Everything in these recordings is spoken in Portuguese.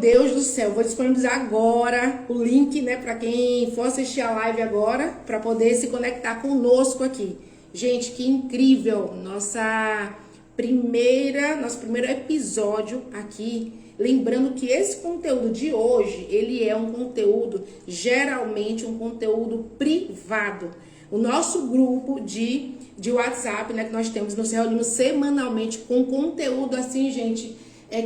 Deus do céu, vou disponibilizar agora o link, né, para quem for assistir a live agora, para poder se conectar conosco aqui. Gente, que incrível! Nosso primeiro episódio aqui. Lembrando que esse conteúdo de hoje, ele é um conteúdo, geralmente um conteúdo privado. O nosso grupo de WhatsApp, né, que nós temos, nós reunimos semanalmente com conteúdo assim, gente,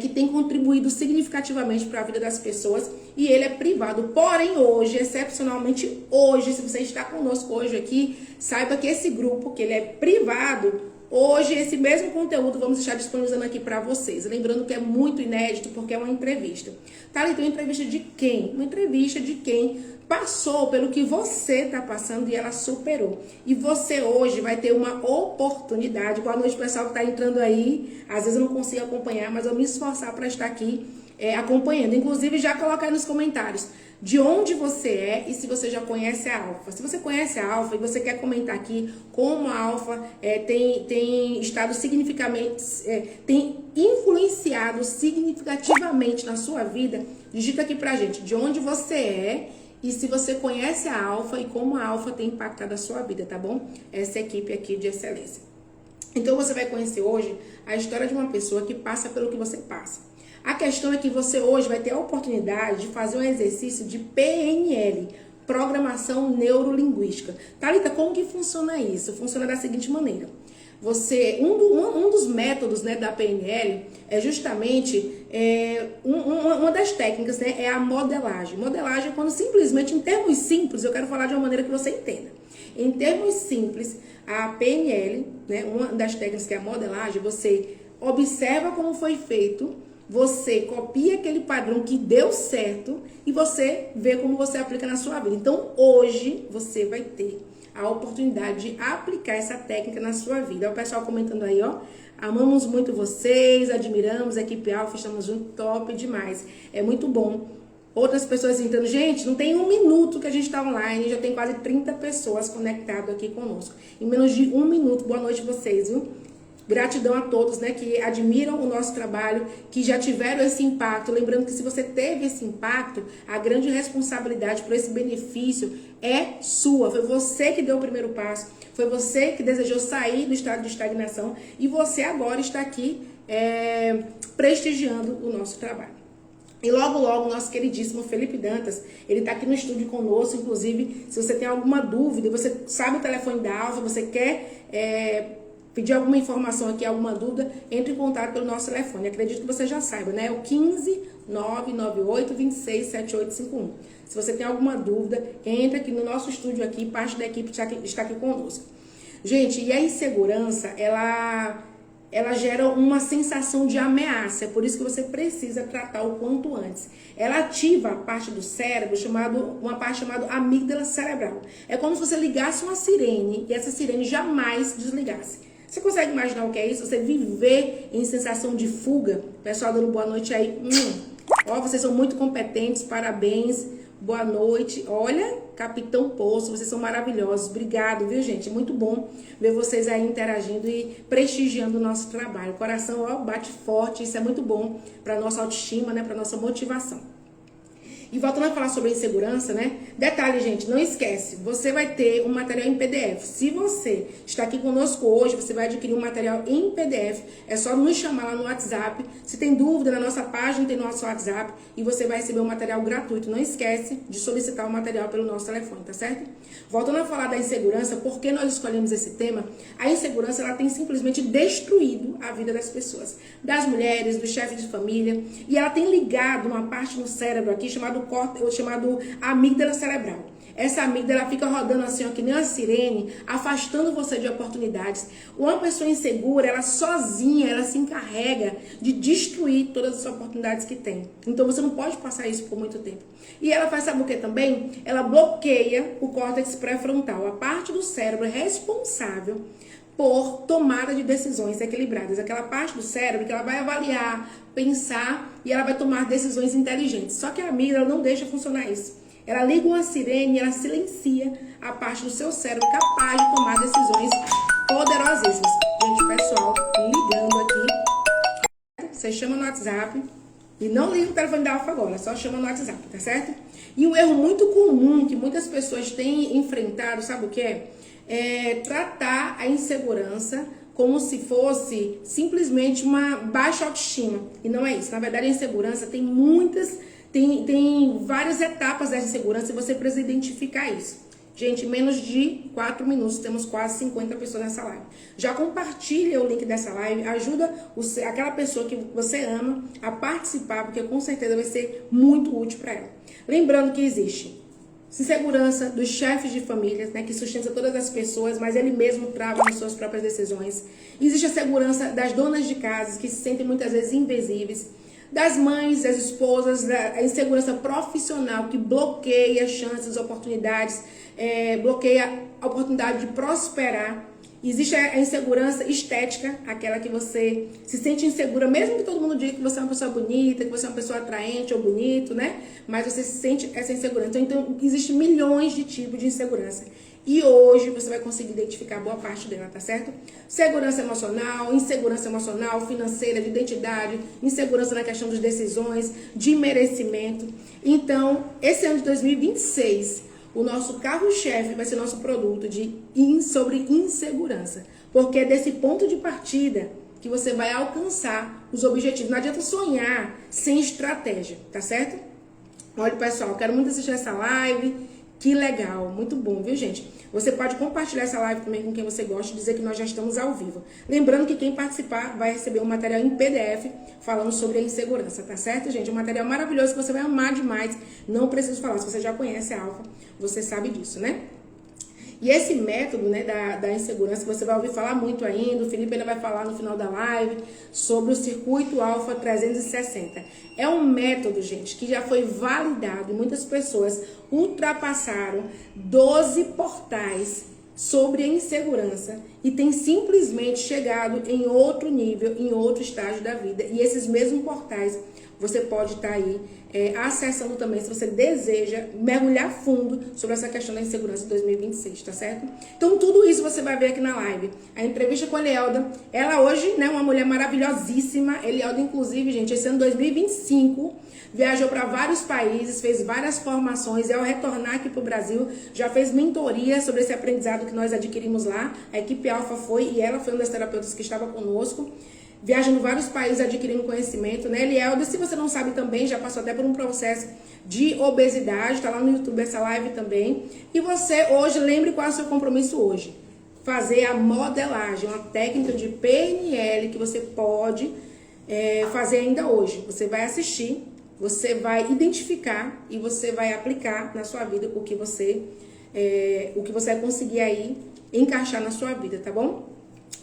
que tem contribuído significativamente para a vida das pessoas, e ele é privado. Porém, hoje, excepcionalmente hoje, se você está conosco hoje aqui, saiba que esse grupo, que ele é privado, hoje esse mesmo conteúdo vamos estar disponibilizando aqui para vocês. Lembrando que é muito inédito, porque é uma entrevista. Tá, então, uma entrevista de quem? Uma entrevista de quem passou pelo que você está passando e ela superou. E você hoje vai ter uma oportunidade. Boa noite, pessoal que está entrando aí. Às vezes eu não consigo acompanhar, mas eu me esforçar para estar aqui acompanhando. Inclusive, já coloca aí nos comentários de onde você é e se você já conhece a Alfa. Se você conhece a Alfa e você quer comentar aqui como a Alfa tem estado significativamente, tem influenciado significativamente na sua vida, digita aqui pra gente de onde você é e se você conhece a Alfa e como a Alfa tem impactado a sua vida, tá bom? Essa equipe aqui de excelência. Então você vai conhecer hoje a história de uma pessoa que passa pelo que você passa. A questão é que você hoje vai ter a oportunidade de fazer um exercício de PNL, Programação Neurolinguística. Thalita, como que funciona isso? Funciona da seguinte maneira. Um dos métodos, né, da PNL é justamente uma das técnicas, né, é a modelagem. Modelagem é quando simplesmente, em termos simples, eu quero falar de uma maneira que você entenda. Em termos simples, a PNL, né, uma das técnicas que é a modelagem, você observa como foi feito, você copia aquele padrão que deu certo e você vê como você aplica na sua vida. Então, hoje, você vai ter a oportunidade de aplicar essa técnica na sua vida. Olha o pessoal comentando aí, ó. Amamos muito vocês, admiramos a equipe Alfa, estamos juntos, top demais. É muito bom. Outras pessoas entrando. Gente, não tem um minuto que a gente está online, já tem quase 30 pessoas conectadas aqui conosco. Em menos de um minuto, boa noite a vocês, viu? Gratidão a todos, né, que admiram o nosso trabalho, que já tiveram esse impacto. Lembrando que se você teve esse impacto, a grande responsabilidade por esse benefício é sua. Foi você que deu o primeiro passo, foi você que desejou sair do estado de estagnação e você agora está aqui prestigiando o nosso trabalho. E logo, logo, nosso queridíssimo Felipe Dantas, ele está aqui no estúdio conosco. Inclusive, se você tem alguma dúvida, você sabe o telefone da Alfa, você quer pedir alguma informação aqui, alguma dúvida, entre em contato pelo nosso telefone. Acredito que você já saiba, né? É o 15 998 26 7851. Se você tem alguma dúvida, entra aqui no nosso estúdio aqui, parte da equipe está aqui conosco. Gente, e a insegurança, ela gera uma sensação de ameaça. É por isso que você precisa tratar o quanto antes. Ela ativa a parte do cérebro, uma parte chamada amígdala cerebral. É como se você ligasse uma sirene e essa sirene jamais desligasse. Você consegue imaginar o que é isso? Você viver em sensação de fuga? Pessoal dando boa noite aí. Ó, vocês são muito competentes, parabéns. Boa noite. Olha, Capitão Poço, vocês são maravilhosos. Obrigado, viu, gente? É muito bom ver vocês aí interagindo e prestigiando o nosso trabalho. O coração, ó, bate forte. Isso é muito bom para nossa autoestima, né? Para nossa motivação. E voltando a falar sobre insegurança, né? Detalhe, gente, não esquece, você vai ter um material em PDF. Se você está aqui conosco hoje, você vai adquirir um material em PDF. É só nos chamar lá no WhatsApp. Se tem dúvida, na nossa página tem nosso WhatsApp e você vai receber um material gratuito. Não esquece de solicitar o material pelo nosso telefone, tá certo? Voltando a falar da insegurança, por que nós escolhemos esse tema? A insegurança, ela tem simplesmente destruído a vida das pessoas, das mulheres, dos chefes de família, e ela tem ligado uma parte no cérebro aqui chamado amígdala cerebral. Essa amígdala fica rodando assim, ó, que nem uma sirene, afastando você de oportunidades. Uma pessoa insegura, ela sozinha, ela se encarrega de destruir todas as oportunidades que tem. Então você não pode passar isso por muito tempo. E ela faz, sabe o que também? Ela bloqueia o córtex pré-frontal, a parte do cérebro responsável por tomada de decisões equilibradas. Aquela parte do cérebro que ela vai avaliar, pensar e ela vai tomar decisões inteligentes. Só que a amígdala não deixa funcionar isso. Ela liga uma sirene e ela silencia a parte do seu cérebro capaz de tomar decisões poderosíssimas. Gente, pessoal, ligando aqui. Você chama no WhatsApp E não liga o telefone da Alfa agora, só chama no WhatsApp, tá certo? E um erro muito comum que muitas pessoas têm enfrentado, sabe o que é? É tratar a insegurança como se fosse simplesmente uma baixa autoestima. E não é isso. Na verdade, a insegurança tem tem várias etapas dessa insegurança e você precisa identificar isso. Gente, em menos de 4 minutos, temos quase 50 pessoas nessa live. Já compartilha o link dessa live, ajuda aquela pessoa que você ama a participar, porque com certeza vai ser muito útil para ela. Lembrando que existe insegurança dos chefes de famílias, né, que sustenta todas as pessoas, mas ele mesmo trava nas suas próprias decisões. Existe a segurança das donas de casa, que se sentem muitas vezes invisíveis. Das mães, das esposas, a insegurança profissional que bloqueia chances, oportunidades, bloqueia a oportunidade de prosperar. Existe a insegurança estética, aquela que você se sente insegura, mesmo que todo mundo diga que você é uma pessoa bonita, que você é uma pessoa atraente ou bonito, né? Mas você se sente essa insegurança. Então, existe milhões de tipos de insegurança. E hoje você vai conseguir identificar boa parte dela, tá certo? Segurança emocional, insegurança emocional, financeira, de identidade, insegurança na questão das decisões, de merecimento. Então, esse ano de 2026, o nosso carro-chefe vai ser nosso produto sobre insegurança. Porque é desse ponto de partida que você vai alcançar os objetivos. Não adianta sonhar sem estratégia, tá certo? Olha, pessoal, eu quero muito assistir essa live. Que legal, muito bom, viu, gente? Você pode compartilhar essa live também com quem você gosta e dizer que nós já estamos ao vivo. Lembrando que quem participar vai receber um material em PDF falando sobre a insegurança, tá certo, gente? Um material maravilhoso que você vai amar demais. Não preciso falar, se você já conhece a Alfa, você sabe disso, né? E esse método, né, da insegurança, você vai ouvir falar muito ainda, o Felipe ainda vai falar no final da live sobre o Circuito Alfa 360. É um método, gente, que já foi validado e muitas pessoas ultrapassaram 12 portais sobre a insegurança e tem simplesmente chegado em outro nível, em outro estágio da vida. E esses mesmos portais você pode estar aí acessando também, se você deseja mergulhar fundo sobre essa questão da insegurança de 2026, tá certo? Então, tudo isso você vai ver aqui na live. A entrevista com a Elielda, ela hoje, né, uma mulher maravilhosíssima. Elielda, inclusive, gente, esse ano 2025, viajou para vários países, fez várias formações e ao retornar aqui para o Brasil, já fez mentoria sobre esse aprendizado que nós adquirimos lá. A equipe Alfa foi e ela foi uma das terapeutas que estava conosco. Viajando em vários países adquirindo conhecimento, né? Elielda, se você não sabe também, já passou até por um processo de obesidade, tá lá no YouTube essa live também. E você hoje, lembre qual é o seu compromisso hoje. Fazer a modelagem, uma técnica de PNL que você pode fazer ainda hoje. Você vai assistir, você vai identificar e você vai aplicar na sua vida o que você vai conseguir aí encaixar na sua vida, tá bom?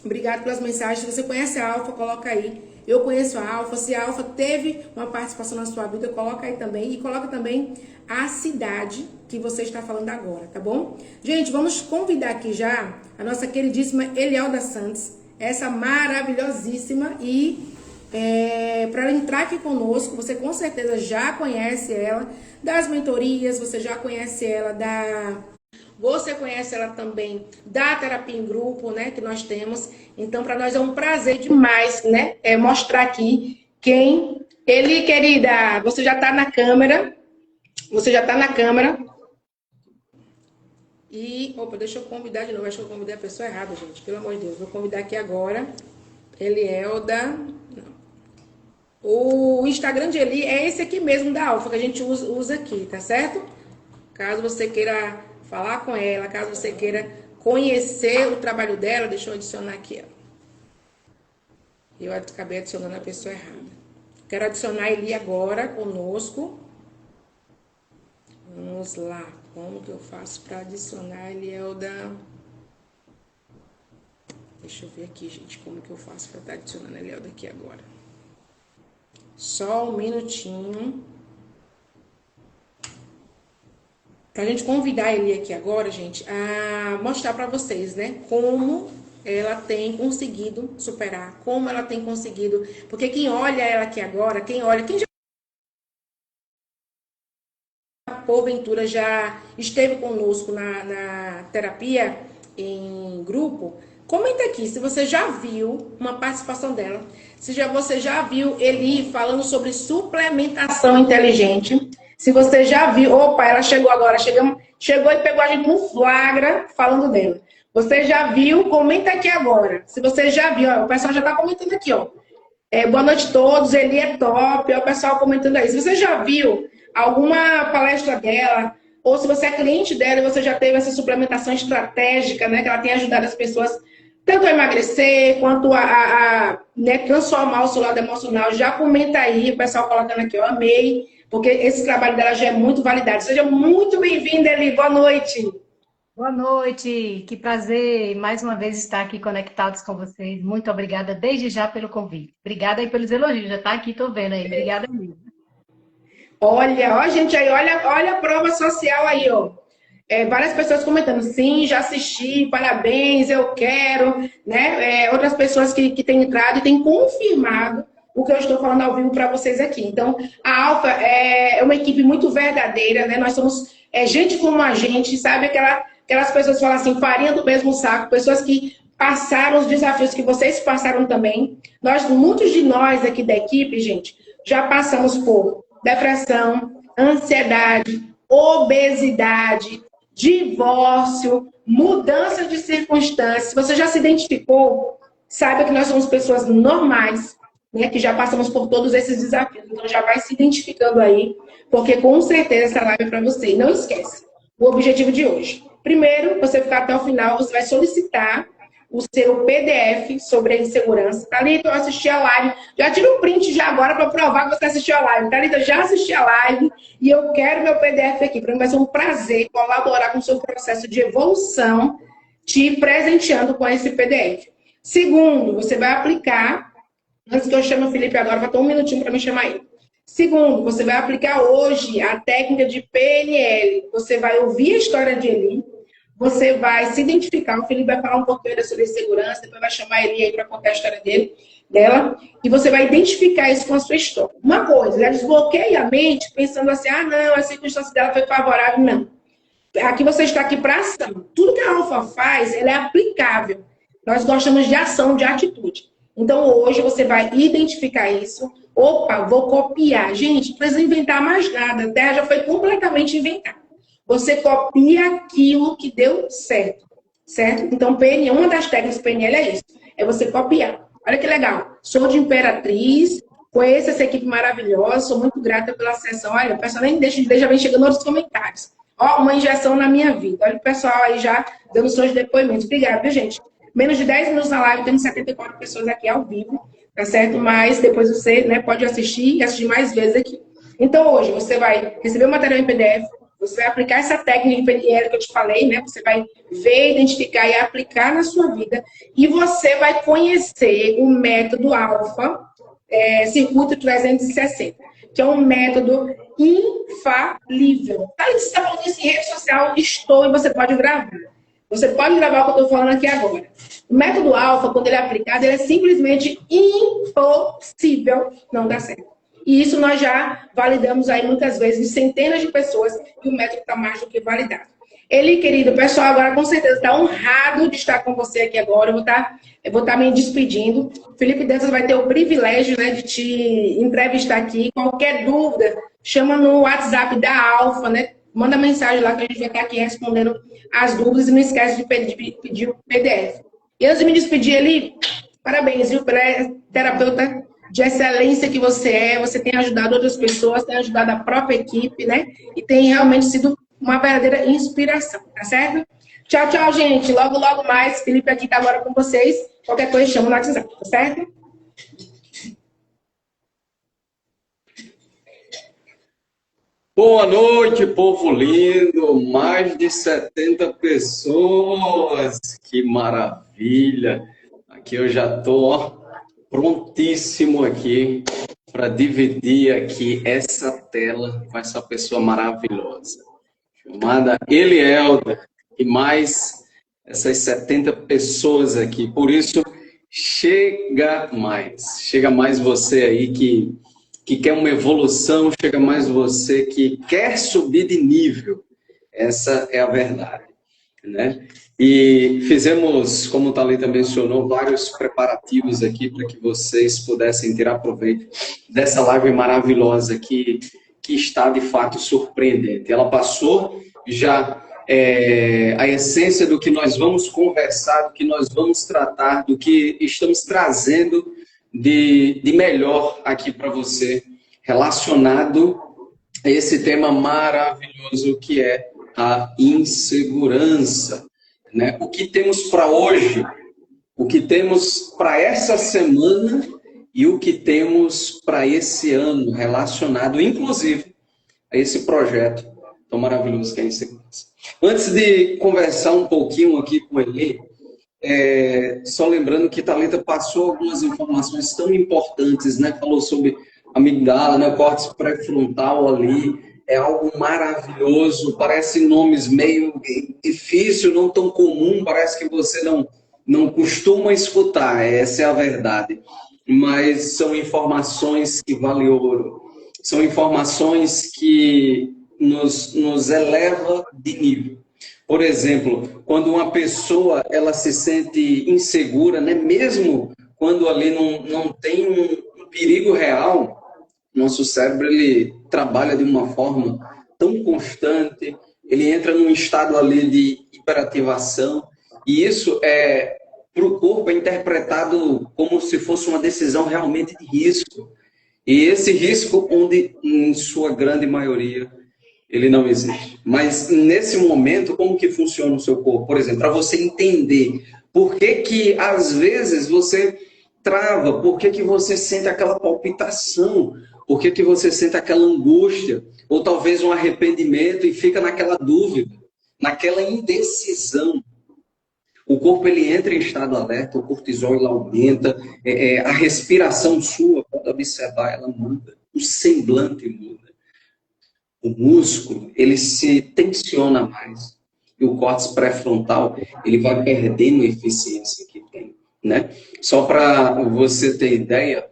Obrigado pelas mensagens. Se você conhece a Alfa, coloca aí. Eu conheço a Alfa. Se a Alfa teve uma participação na sua vida, coloca aí também. E coloca também a cidade que você está falando agora, tá bom? Gente, vamos convidar aqui já a nossa queridíssima Elielda Santos, essa maravilhosíssima. E para ela entrar aqui conosco, você com certeza já conhece ela das mentorias, você já conhece ela Você conhece ela também da terapia em grupo, né, que nós temos. Então, para nós é um prazer demais, né, mostrar aqui quem... Eli, querida, você já está na câmera. Você já está na câmera. E, opa, deixa eu convidar de novo. Acho que eu convidei a pessoa errada, gente. Pelo amor de Deus. Vou convidar aqui agora. Elielda. Não. O Instagram de Eli é esse aqui mesmo da Alfa, que a gente usa aqui, tá certo? Caso você queira falar com ela, caso você queira conhecer o trabalho dela, deixa eu adicionar aqui, ó. Eu acabei adicionando a pessoa errada. Quero adicionar ele agora conosco. Vamos lá. Como que eu faço para adicionar Elielda? Deixa eu ver aqui, gente, como que eu faço para estar adicionando a Elielda aqui agora. Só um minutinho. Pra gente convidar ele aqui agora, gente, a mostrar pra vocês, né, como ela tem conseguido superar, como ela tem conseguido, porque quem olha ela aqui agora, quem já porventura já esteve conosco na terapia em grupo, Comenta aqui se você já viu uma participação dela. Se você já viu Eli falando sobre suplementação inteligente. Se você já viu... Opa, ela chegou agora. Chegou e pegou a gente no flagra falando dela. Você já viu? Comenta aqui agora. Se você já viu, ó, o pessoal já está comentando aqui, ó. Boa noite a todos, Eli é top. Ó, o pessoal comentando aí. Se você já viu alguma palestra dela, ou se você é cliente dela e você já teve essa suplementação estratégica, né? Que ela tem ajudado as pessoas tanto a emagrecer, quanto né, transformar o seu lado emocional. Já comenta aí, o pessoal colocando aqui, eu amei, porque esse trabalho dela já é muito validado. Seja muito bem-vinda, Eli. Boa noite. Boa noite, que prazer mais uma vez estar aqui conectados com vocês. Muito obrigada desde já pelo convite. Obrigada aí pelos elogios, já está aqui, estou vendo aí. Obrigada mesmo. Olha, ó, gente aí, olha a prova social aí, ó. Várias pessoas comentando, sim, já assisti, parabéns, eu quero, né? Outras pessoas que têm entrado e têm confirmado o que eu estou falando ao vivo para vocês aqui. Então, a Alfa é uma equipe muito verdadeira, né? Nós somos gente como a gente, sabe? Aquelas pessoas que falam assim, farinha do mesmo saco, pessoas que passaram os desafios que vocês passaram também. Muitos de nós aqui da equipe, gente, já passamos por depressão, ansiedade, obesidade, divórcio, mudança de circunstâncias. Se você já se identificou, saiba que nós somos pessoas normais, né, que já passamos por todos esses desafios. Então já vai se identificando aí, porque com certeza essa live é para você. E não esquece, o objetivo de hoje. Primeiro, você ficar até o final, você vai solicitar o seu PDF sobre a insegurança. Thalita, eu assisti a live. Já tira um print já agora para provar que você assistiu a live. Thalita, já assisti a live e eu quero meu PDF aqui. Para mim vai ser um prazer colaborar com o seu processo de evolução, te presenteando com esse PDF. Segundo, você vai aplicar, antes que eu chame o Felipe agora, vai ter um minutinho para me chamar ele. Segundo, você vai aplicar hoje a técnica de PNL. Você vai ouvir a história de Eli. Você vai se identificar, o Felipe vai falar um pouquinho sobre segurança, depois vai chamar ele aí para contar a história dela, e você vai identificar isso com a sua história. Uma coisa, ela desbloqueia a mente pensando assim, ah, não, a circunstância dela foi favorável. Não. Aqui você está aqui para ação. Tudo que a Alfa faz, ela é aplicável. Nós gostamos de ação, de atitude. Então, hoje você vai identificar isso. Opa, vou copiar. Gente, não precisa inventar mais nada. A Terra já foi completamente inventada. Você copia aquilo que deu certo, certo? Então, uma das técnicas do PNL é isso, é você copiar. Olha que legal, sou de Imperatriz, conheço essa equipe maravilhosa, sou muito grata pela sessão. Olha, o pessoal nem deixa já vem chegando nos comentários. Ó, uma injeção na minha vida. Olha o pessoal aí já dando seus depoimentos. Obrigada, viu, gente? Menos de 10 minutos na live, temos 74 pessoas aqui ao vivo, tá certo? Mas depois você, né, pode assistir e assistir mais vezes aqui. Então, hoje, você vai receber o material em PDF, você vai aplicar essa técnica de PNL que eu te falei, né? Você vai ver, identificar e aplicar na sua vida. E você vai conhecer o método Alfa, Circuito 360, que é um método infalível. Tá, você está falando isso em rede social, estou, e você pode gravar. Você pode gravar o que eu estou falando aqui agora. O método Alfa, quando ele é aplicado, ele é simplesmente impossível não dar certo. E isso nós já validamos aí muitas vezes, centenas de pessoas, e o método está mais do que validado. Eli, querido, o pessoal agora com certeza está honrado de estar com você aqui agora. Eu vou estar me despedindo. Felipe Dantas vai ter o privilégio, né, de te entrevistar aqui. Qualquer dúvida, chama no WhatsApp da Alfa, né? Manda mensagem lá que a gente vai estar aqui respondendo as dúvidas e não esquece de pedir o PDF. E antes de me despedir, Eli, parabéns, viu, pela terapeuta de excelência que você tem ajudado outras pessoas, tem ajudado a própria equipe, né? E tem realmente sido uma verdadeira inspiração, tá certo? Tchau, tchau, gente. Logo, logo mais, Felipe aqui tá agora com vocês. Qualquer coisa, chama no WhatsApp, tá certo? Boa noite, povo lindo. Mais de 70 pessoas. Que maravilha. Aqui eu já tô prontíssimo aqui para dividir aqui essa tela com essa pessoa maravilhosa, chamada Elielda, e mais essas 70 pessoas aqui. Por isso, chega mais você aí que quer uma evolução, chega mais você que quer subir de nível. Essa é a verdade. né? E fizemos, como o Thalita mencionou, vários preparativos aqui para que vocês pudessem tirar proveito dessa live maravilhosa que está de fato surpreendente. Ela passou já a essência do que nós vamos conversar, do que nós vamos tratar, do que estamos trazendo de melhor aqui para você, relacionado a esse tema maravilhoso que é a insegurança, né? O que temos para hoje, o que temos para essa semana e o que temos para esse ano, relacionado, inclusive, a esse projeto tão maravilhoso que é a insegurança. Antes de conversar um pouquinho aqui com ele, só lembrando que Thalita passou algumas informações tão importantes, né? Falou sobre amigdala, né? Córtex pré-frontal ali, é algo maravilhoso, parece nomes meio difícil, não tão comum, parece que você não costuma escutar, essa é a verdade. Mas são informações que valem ouro, são informações que nos eleva de nível. Por exemplo, quando uma pessoa ela se sente insegura, né? Mesmo quando ali não tem um perigo real, nosso cérebro ele trabalha de uma forma tão constante, ele entra num estado ali de hiperativação, e isso para o corpo é interpretado como se fosse uma decisão realmente de risco. E esse risco, onde em sua grande maioria ele não existe. Mas nesse momento, como que funciona o seu corpo? Por exemplo, para você entender por que às vezes você trava, por que você sente aquela palpitação, por que você sente aquela angústia, ou talvez um arrependimento e fica naquela dúvida, naquela indecisão. O corpo ele entra em estado alerta, o cortisol ele aumenta, a respiração sua, pode observar, ela muda, o semblante muda. O músculo, ele se tensiona mais. E o córtex pré-frontal, ele vai perdendo a eficiência que tem, né? Só para você ter ideia,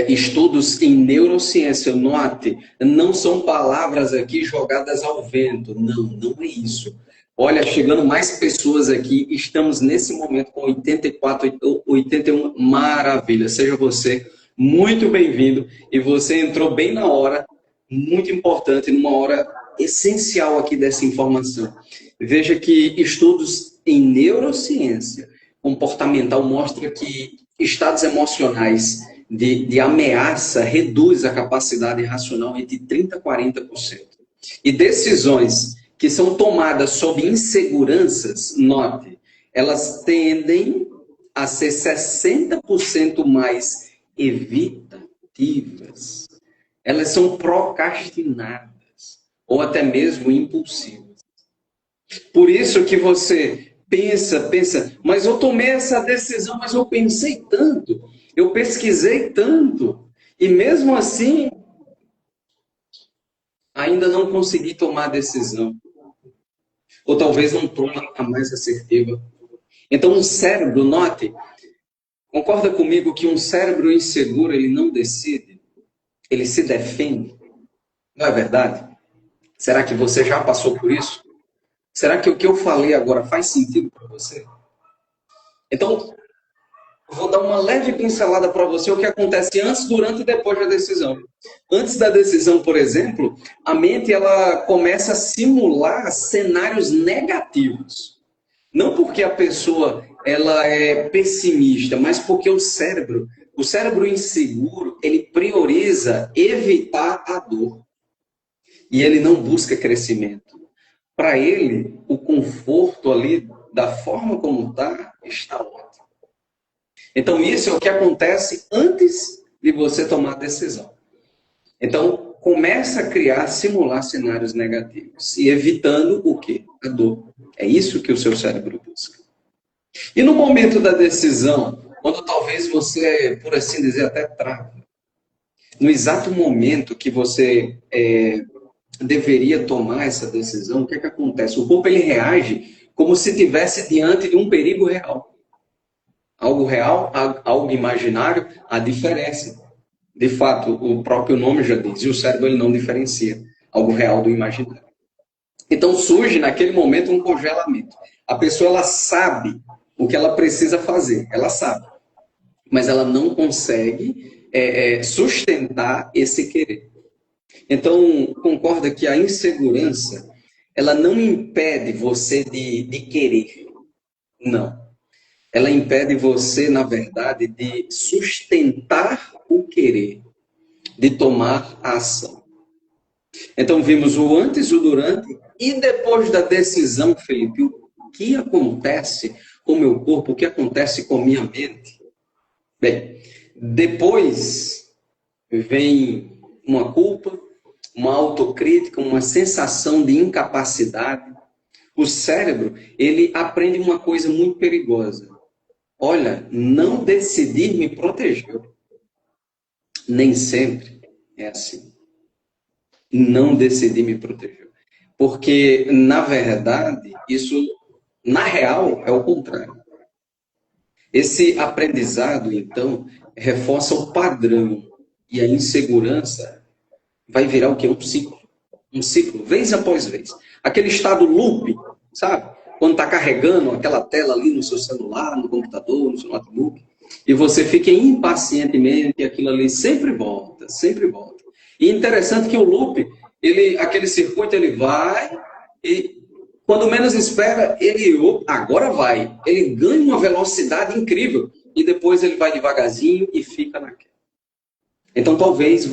estudos em neurociência, note, não são palavras aqui jogadas ao vento. Não é isso. Olha, chegando mais pessoas aqui, estamos nesse momento com 84, 81, maravilha. Seja você muito bem-vindo e você entrou bem na hora, muito importante, numa hora essencial aqui dessa informação. Veja que estudos em neurociência comportamental mostram que estados emocionais de ameaça reduz a capacidade racional entre 30% a 40%. E decisões que são tomadas sob inseguranças, note, elas tendem a ser 60% mais evitativas. Elas são procrastinadas ou até mesmo impulsivas. Por isso que você pensa, mas eu tomei essa decisão, mas eu pensei tanto, eu pesquisei tanto, e mesmo assim, ainda não consegui tomar a decisão. Ou talvez não tome a mais assertiva. Então, um cérebro, note, concorda comigo que um cérebro inseguro, ele não decide, ele se defende. Não é verdade? Será que você já passou por isso? Será que o que eu falei agora faz sentido para você? Então, vou dar uma leve pincelada para você o que acontece antes, durante e depois da decisão. Antes da decisão, por exemplo, a mente ela começa a simular cenários negativos. Não porque a pessoa ela é pessimista, mas porque o cérebro inseguro, ele prioriza evitar a dor. E ele não busca crescimento. Para ele, o conforto ali, da forma como está ótimo. Então, isso é o que acontece antes de você tomar a decisão. Então, começa a criar, simular cenários negativos. E evitando o quê? A dor. É isso que o seu cérebro busca. E no momento da decisão, quando talvez você, por assim dizer, até trava. No exato momento que você deveria tomar essa decisão, o que acontece? O corpo ele reage como se estivesse diante de um perigo real. Algo real, algo imaginário, a diferença. De fato, o próprio nome já diz, e o cérebro ele não diferencia algo real do imaginário. Então surge naquele momento um congelamento. A pessoa ela sabe o que ela precisa fazer, ela sabe, mas ela não consegue sustentar esse querer. Então concorda que a insegurança ela não impede você de querer, não. Ela impede você, na verdade, de sustentar o querer, de tomar a ação. Então vimos o antes, o durante e depois da decisão, Felipe, o que acontece com o meu corpo, o que acontece com a minha mente? Bem, depois vem uma culpa, uma autocrítica, uma sensação de incapacidade. O cérebro, ele aprende uma coisa muito perigosa. Olha, não decidir me protegeu. Nem sempre é assim. Não decidir me protegeu. Porque, na verdade, isso, na real, é o contrário. Esse aprendizado, então, reforça o padrão. E a insegurança vai virar o quê? Um ciclo. Um ciclo, vez após vez. Aquele estado loop, sabe? Quando está carregando aquela tela ali no seu celular, no computador, no seu notebook, e você fica impacientemente, e aquilo ali sempre volta, sempre volta. E interessante que o loop, aquele circuito, ele vai, e quando menos espera, agora vai. Ele ganha uma velocidade incrível, e depois ele vai devagarzinho e fica naquela. Então, talvez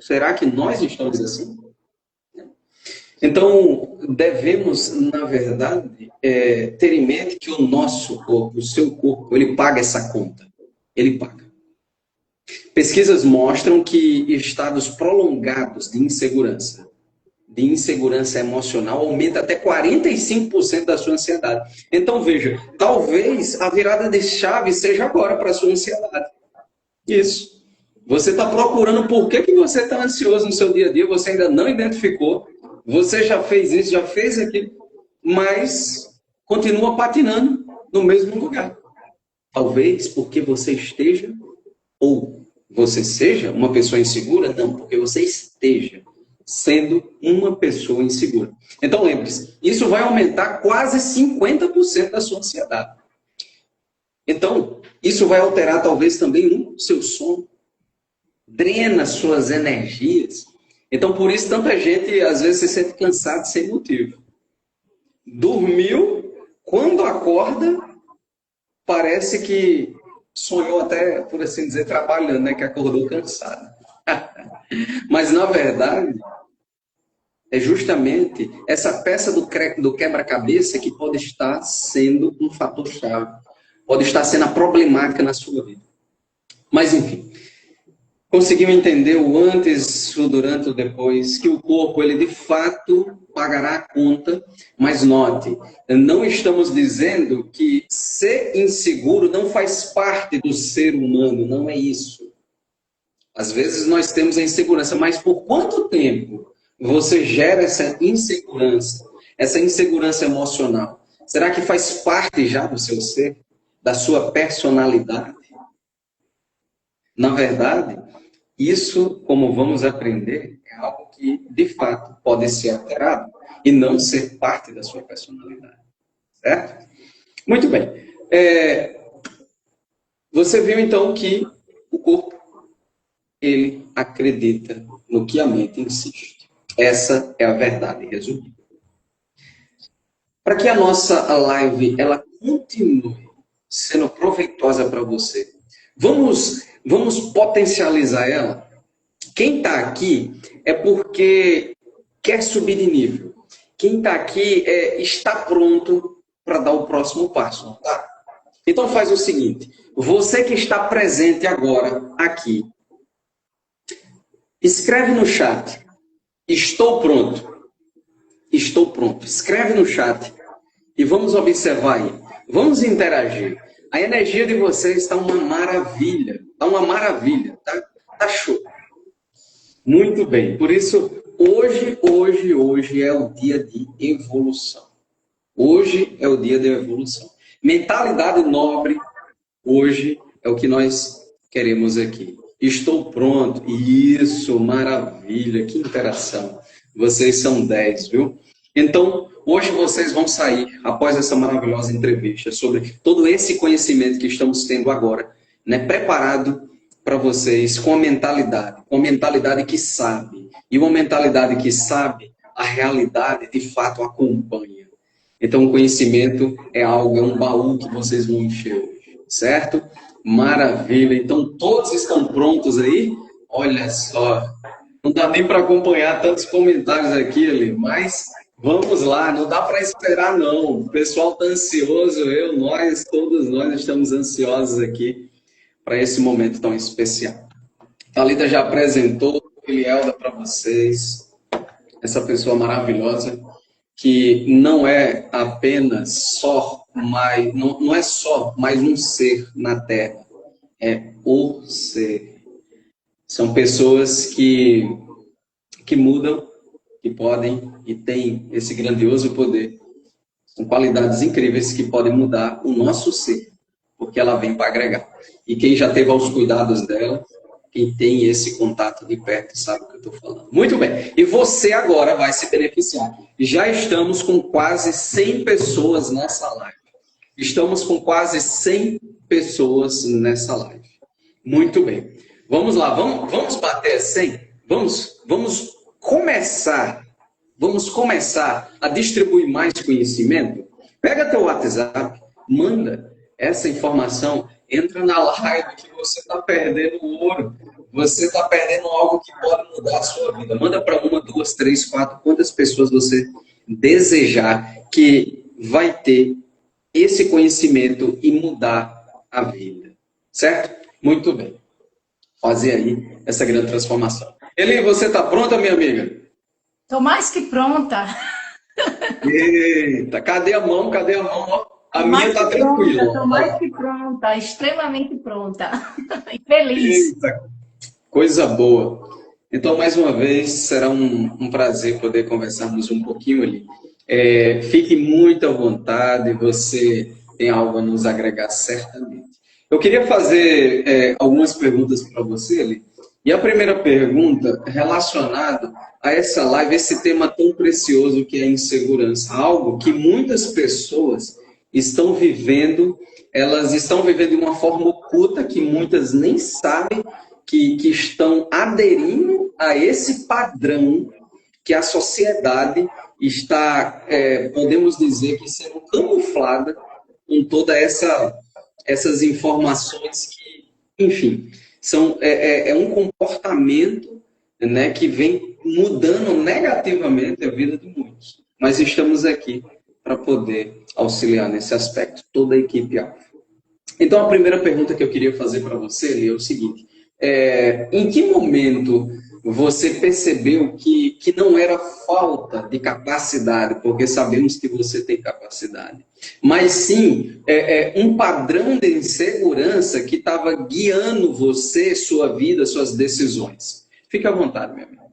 será que nós estamos assim? Então, devemos, na verdade, ter em mente que o nosso corpo, o seu corpo, ele paga essa conta. Ele paga. Pesquisas mostram que estados prolongados de insegurança emocional, aumenta até 45% da sua ansiedade. Então, veja, talvez a virada de chave seja agora para a sua ansiedade. Isso. Você está procurando por que você está ansioso no seu dia a dia, você ainda não identificou. Você já fez isso, já fez aquilo, mas continua patinando no mesmo lugar. Talvez porque você esteja, ou você seja uma pessoa insegura, não, porque você esteja sendo uma pessoa insegura. Então lembre-se, isso vai aumentar quase 50% da sua ansiedade. Então, isso vai alterar talvez também o seu sono, drena suas energias. Então, por isso, tanta gente, às vezes, se sente cansado sem motivo. Dormiu, quando acorda, parece que sonhou até, por assim dizer, trabalhando, né? Que acordou cansado. Mas, na verdade, é justamente essa peça do quebra-cabeça que pode estar sendo um fator-chave. Pode estar sendo a problemática na sua vida. Mas, enfim... Conseguiu entender o antes, o durante, o depois, que o corpo, ele de fato pagará a conta, mas note, não estamos dizendo que ser inseguro não faz parte do ser humano, não é isso. Às vezes nós temos a insegurança, mas por quanto tempo você gera essa insegurança emocional? Será que faz parte já do seu ser, da sua personalidade? Na verdade, isso, como vamos aprender, é algo que, de fato, pode ser alterado e não ser parte da sua personalidade. Certo? Muito bem. Você viu, então, que o corpo, ele acredita no que a mente insiste. Essa é a verdade resumida. Para que a nossa live ela continue sendo proveitosa para você, vamos potencializar ela. Quem está aqui é porque quer subir de nível. Quem está aqui está pronto para dar o próximo passo. Tá? Então faz o seguinte, você que está presente agora aqui, escreve no chat, estou pronto. Estou pronto. Escreve no chat e vamos observar aí. Vamos interagir. A energia de vocês está uma maravilha. Está uma maravilha. Tá show. Muito bem. Por isso, hoje é o dia de evolução. Hoje é o dia da evolução. Mentalidade nobre, hoje é o que nós queremos aqui. Estou pronto. Isso, maravilha. Que interação. Vocês são 10, viu? Então, hoje vocês vão sair, após essa maravilhosa entrevista, sobre todo esse conhecimento que estamos tendo agora, né, preparado para vocês com a mentalidade que sabe. E uma mentalidade que sabe, a realidade de fato acompanha. Então, o conhecimento é algo, é um baú que vocês vão encher hoje, certo? Maravilha. Então, todos estão prontos aí? Olha só, não dá nem para acompanhar tantos comentários aqui, ali, mas vamos lá, não dá para esperar não. O pessoal está ansioso, todos nós estamos ansiosos aqui para esse momento tão especial. Thalita já apresentou Elielda para vocês, essa pessoa maravilhosa, que não é apenas só, não é só mais um ser na Terra, é o ser. São pessoas que mudam, que podem e têm esse grandioso poder. São qualidades incríveis que podem mudar o nosso ser, porque ela vem para agregar. E quem já teve aos cuidados dela, quem tem esse contato de perto, sabe o que eu estou falando. Muito bem. E você agora vai se beneficiar. Já estamos com quase 100 pessoas nessa live. Estamos com quase 100 pessoas nessa live. Muito bem. Vamos lá, vamos bater 100? Vamos começar a distribuir mais conhecimento? Pega teu WhatsApp, manda essa informação, entra na live que você está perdendo ouro. Você está perdendo algo que pode mudar a sua vida. Manda para 1, 2, 3, 4, quantas pessoas você desejar que vai ter esse conhecimento e mudar a vida. Certo? Muito bem. Fazer aí essa grande transformação. Eli, você está pronta, minha amiga? Estou mais que pronta. Eita, cadê a mão? Ó, a minha está tranquila. Estou mais que pronta, extremamente pronta. E feliz. Eita, coisa boa. Então, mais uma vez, será um prazer poder conversarmos um pouquinho ali. Fique muito à vontade, você tem algo a nos agregar certamente. Eu queria fazer algumas perguntas para você, Eli. E a primeira pergunta relacionada a essa live, esse tema tão precioso que é a insegurança. Algo que muitas pessoas estão vivendo, elas estão vivendo de uma forma oculta, que muitas nem sabem que estão aderindo a esse padrão que a sociedade está, podemos dizer, que sendo camuflada com toda essas informações que, enfim, é um comportamento, né, que vem mudando negativamente a vida de muitos. Mas estamos aqui para poder auxiliar nesse aspecto, toda a equipe Alfa. Então, a primeira pergunta que eu queria fazer para você, Eli, é o seguinte: em que momento você percebeu que não era falta de capacidade, porque sabemos que você tem capacidade, mas sim um padrão de insegurança que estava guiando você, sua vida, suas decisões? Fique à vontade, meu amigo.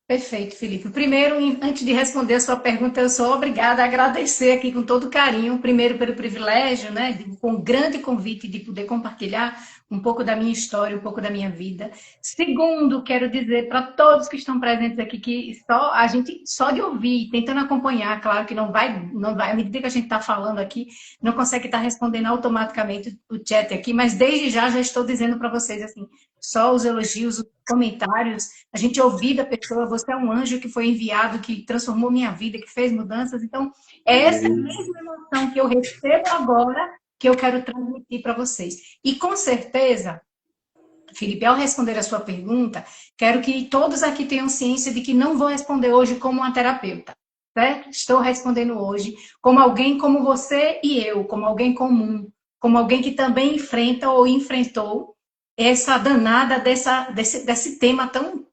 Perfeito, Felipe. Primeiro, antes de responder a sua pergunta, eu sou obrigada a agradecer aqui com todo carinho, primeiro pelo privilégio, né, com o grande convite de poder compartilhar um pouco da minha história, um pouco da minha vida. Segundo, quero dizer para todos que estão presentes aqui que a gente só de ouvir, tentando acompanhar, claro que não vai, à medida que a gente está falando aqui, não consegue estar respondendo automaticamente o chat aqui, mas desde já estou dizendo para vocês assim, só os elogios, os comentários, a gente ouvir da pessoa, você é um anjo que foi enviado, que transformou minha vida, que fez mudanças. Então, é essa mesma emoção que eu recebo agora que eu quero transmitir para vocês. E com certeza, Felipe, ao responder a sua pergunta, quero que todos aqui tenham ciência de que não vou responder hoje como uma terapeuta, certo? Estou respondendo hoje como alguém como você e eu, como alguém comum, como alguém que também enfrenta ou enfrentou essa danada desse tema tão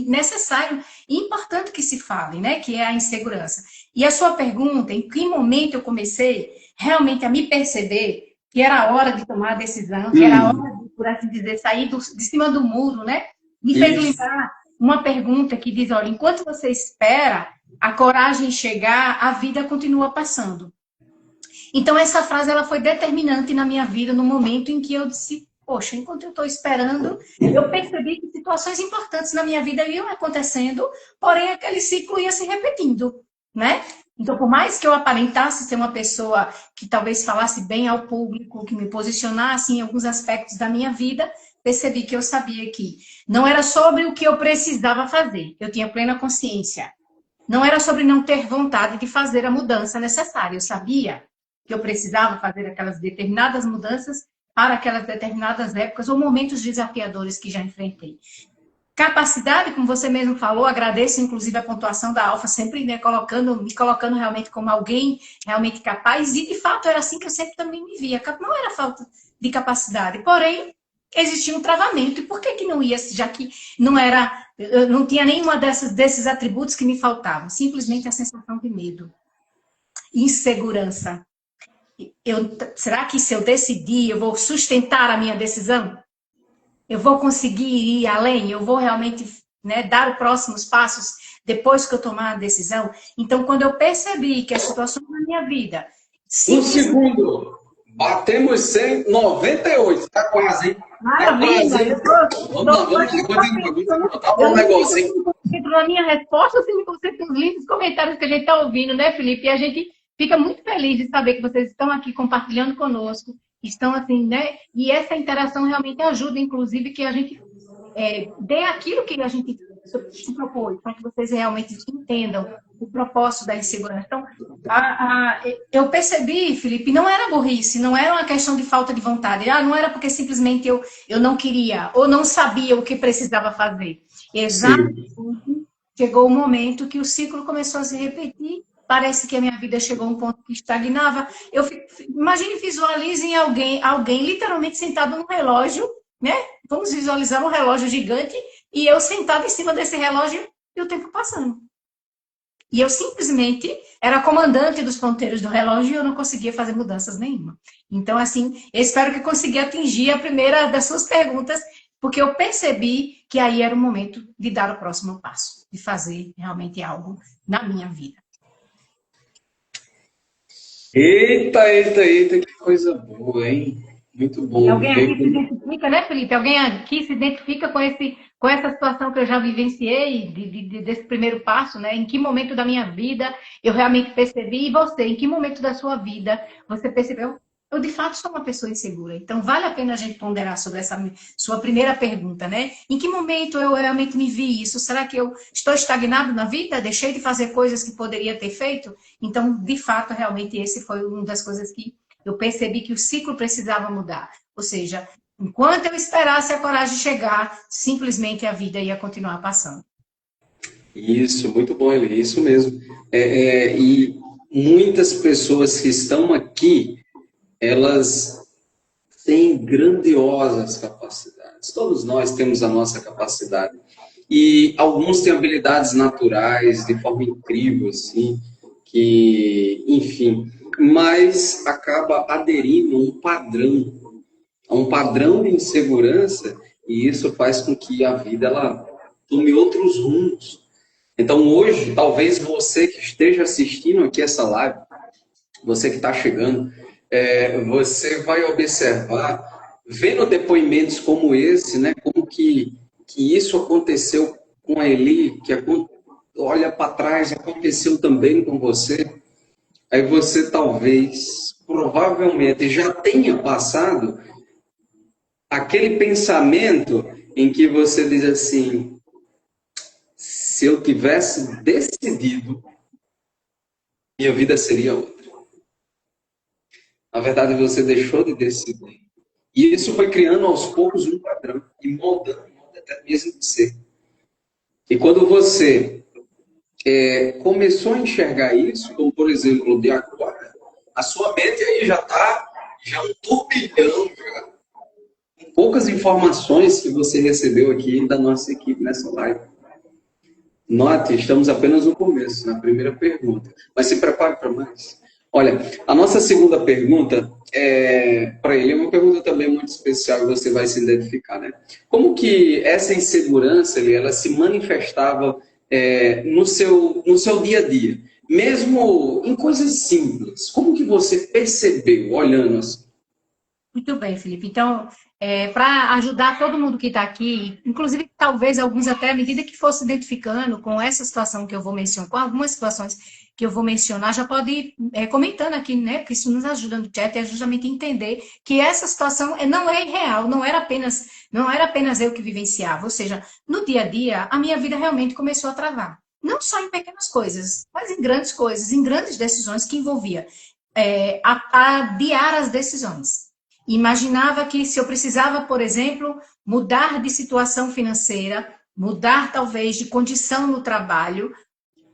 necessário e importante que se fale, né? Que é a insegurança. E a sua pergunta, em que momento eu comecei realmente a me perceber que era a hora de tomar a decisão, que era a hora de, por assim dizer, sair de cima do muro, né? Me fez lembrar uma pergunta que diz, olha, enquanto você espera a coragem chegar, a vida continua passando. Então, essa frase ela foi determinante na minha vida no momento em que eu disse, poxa, enquanto eu estou esperando, eu percebi que situações importantes na minha vida iam acontecendo, porém aquele ciclo ia se repetindo. né? Então, por mais que eu aparentasse ser uma pessoa que talvez falasse bem ao público, que me posicionasse em alguns aspectos da minha vida, percebi que eu sabia que não era sobre o que eu precisava fazer. Eu tinha plena consciência. Não era sobre não ter vontade de fazer a mudança necessária. Eu sabia que eu precisava fazer aquelas determinadas mudanças para aquelas determinadas épocas ou momentos desafiadores que já enfrentei. Capacidade, como você mesmo falou, agradeço inclusive a pontuação da Alfa, sempre, né, me colocando realmente como alguém realmente capaz, e de fato era assim que eu sempre também me via. Não era falta de capacidade, porém existia um travamento. E por que não ia, já que eu não tinha nenhuma desses atributos que me faltavam? Simplesmente a sensação de medo, insegurança. Será que se eu decidir, eu vou sustentar a minha decisão? Eu vou conseguir ir além? Eu vou realmente, né, dar os próximos passos depois que eu tomar a decisão? Então, quando eu percebi que as situações da minha vida... Um segundo! Batemos 198, tá quase, hein? Maravilha! Tá um negocinho. Na minha resposta, você me concentram nos lindos comentários que a gente está ouvindo, né, Felipe? E a gente fica muito feliz de saber que vocês estão aqui compartilhando conosco, estão assim, né? E essa interação realmente ajuda, inclusive, que a gente dê aquilo que a gente se propôs, para que vocês realmente entendam o propósito da insegurança. Então, eu percebi, Felipe, não era burrice, não era uma questão de falta de vontade, não era porque simplesmente eu não queria ou não sabia o que precisava fazer. Exatamente. Chegou o momento que o ciclo começou a se repetir. Parece que a minha vida chegou a um ponto que estagnava. Imagine, visualizem alguém literalmente sentado no relógio, né? Vamos visualizar um relógio gigante e eu sentada em cima desse relógio e o tempo passando. E eu simplesmente era comandante dos ponteiros do relógio e eu não conseguia fazer mudanças nenhuma. Então, assim, eu espero que consegui atingir a primeira das suas perguntas, porque eu percebi que aí era o momento de dar o próximo passo, de fazer realmente algo na minha vida. Eita, que coisa boa, hein? Muito bom. Alguém aqui se identifica, né, Felipe? Alguém aqui se identifica com essa situação que eu já vivenciei, desse primeiro passo, né? Em que momento da minha vida eu realmente percebi? E você, em que momento da sua vida você percebeu? Eu, de fato, sou uma pessoa insegura. Então, vale a pena a gente ponderar sobre essa sua primeira pergunta, né? Em que momento eu realmente me vi isso? Será que eu estou estagnado na vida? Deixei de fazer coisas que poderia ter feito? Então, de fato, realmente, esse foi uma das coisas que eu percebi que o ciclo precisava mudar. Ou seja, enquanto eu esperasse a coragem chegar, simplesmente a vida ia continuar passando. Isso, muito bom, Eli, isso mesmo. E muitas pessoas que estão aqui, elas têm grandiosas capacidades. Todos nós temos a nossa capacidade. E alguns têm habilidades naturais de forma incrível, assim, que, enfim, mas acaba aderindo a um padrão de insegurança, e isso faz com que a vida ela tome outros rumos. Então, hoje, talvez você que esteja assistindo aqui essa live, você que está chegando, você vai observar, vendo depoimentos como esse, né, como que isso aconteceu com a Eli, que olha para trás, aconteceu também com você. Aí você talvez, provavelmente, já tenha passado aquele pensamento em que você diz assim: se eu tivesse decidido, minha vida seria outra. Na verdade, você deixou de decidir. E isso foi criando aos poucos um padrão e moldando até mesmo de ser. E quando você começou a enxergar isso, como por exemplo, de agora, a sua mente aí já está um turbilhão, com poucas informações que você recebeu aqui da nossa equipe nessa live. Note, estamos apenas no começo, na primeira pergunta. Mas se prepare para mais. Olha, a nossa segunda pergunta para ele é uma pergunta também muito especial e você vai se identificar, né? Como que essa insegurança ela se manifestava no seu dia a dia? Mesmo em coisas simples. Como que você percebeu, olhando assim? Muito bem, Felipe. Então, para ajudar todo mundo que está aqui, inclusive talvez alguns até à medida que fosse identificando com essa situação que eu vou mencionar, com algumas situações que eu vou mencionar, já pode ir comentando aqui, né? Porque isso nos ajuda no chat, é justamente entender que essa situação não é irreal, não era apenas eu que vivenciava, ou seja, no dia a dia, a minha vida realmente começou a travar. Não só em pequenas coisas, mas em grandes coisas, em grandes decisões que envolvia adiar as decisões. Imaginava que se eu precisava, por exemplo, mudar de situação financeira, mudar talvez de condição no trabalho,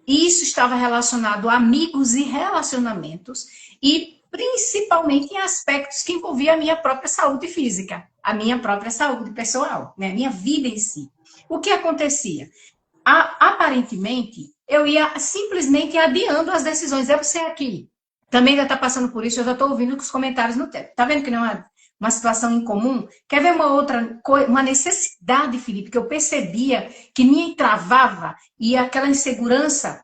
isso estava relacionado a amigos e relacionamentos e principalmente em aspectos que envolviam a minha própria saúde física, a minha própria saúde pessoal, né? A minha vida em si. O que acontecia? Aparentemente, eu ia simplesmente adiando as decisões. É você aqui. Também ainda está passando por isso, eu já estou ouvindo os comentários no teto. Está vendo que não é uma situação incomum? Quer ver uma outra coisa, uma necessidade, Felipe, que eu percebia que me entravava e aquela insegurança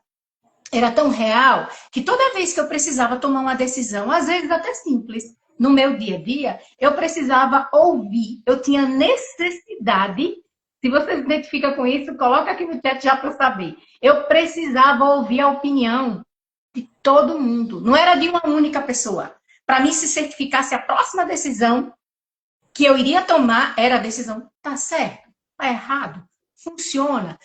era tão real que toda vez que eu precisava tomar uma decisão, às vezes até simples, no meu dia a dia, eu precisava ouvir, eu tinha necessidade. Se você se identifica com isso, coloca aqui no chat já para eu saber. Eu precisava ouvir a opinião de todo mundo. Não era de uma única pessoa. Para mim, se certificasse a próxima decisão que eu iria tomar, era a decisão, tá certo, tá errado, funciona.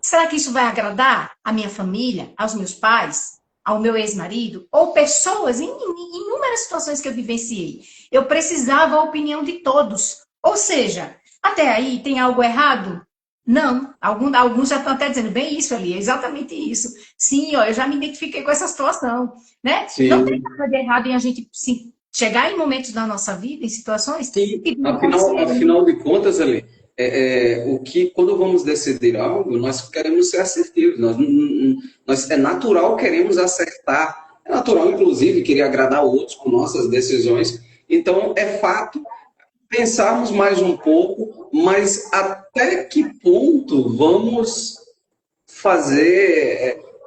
Será que isso vai agradar a minha família, aos meus pais, ao meu ex-marido? Ou pessoas, em inúmeras situações que eu vivenciei. Eu precisava a opinião de todos. Ou seja, até aí tem algo errado? Não. Alguns já estão até dizendo, bem isso ali, é exatamente isso. Sim, ó, eu já me identifiquei com essa situação. Né? Não tem nada de errado em a gente chegar em momentos da nossa vida, em situações... Sim, afinal de contas, Ali, quando vamos decidir algo, nós queremos ser assertivos. É natural queremos acertar. É natural, inclusive, querer agradar outros com nossas decisões. Então, é fato pensarmos mais um pouco, mas até que ponto vamos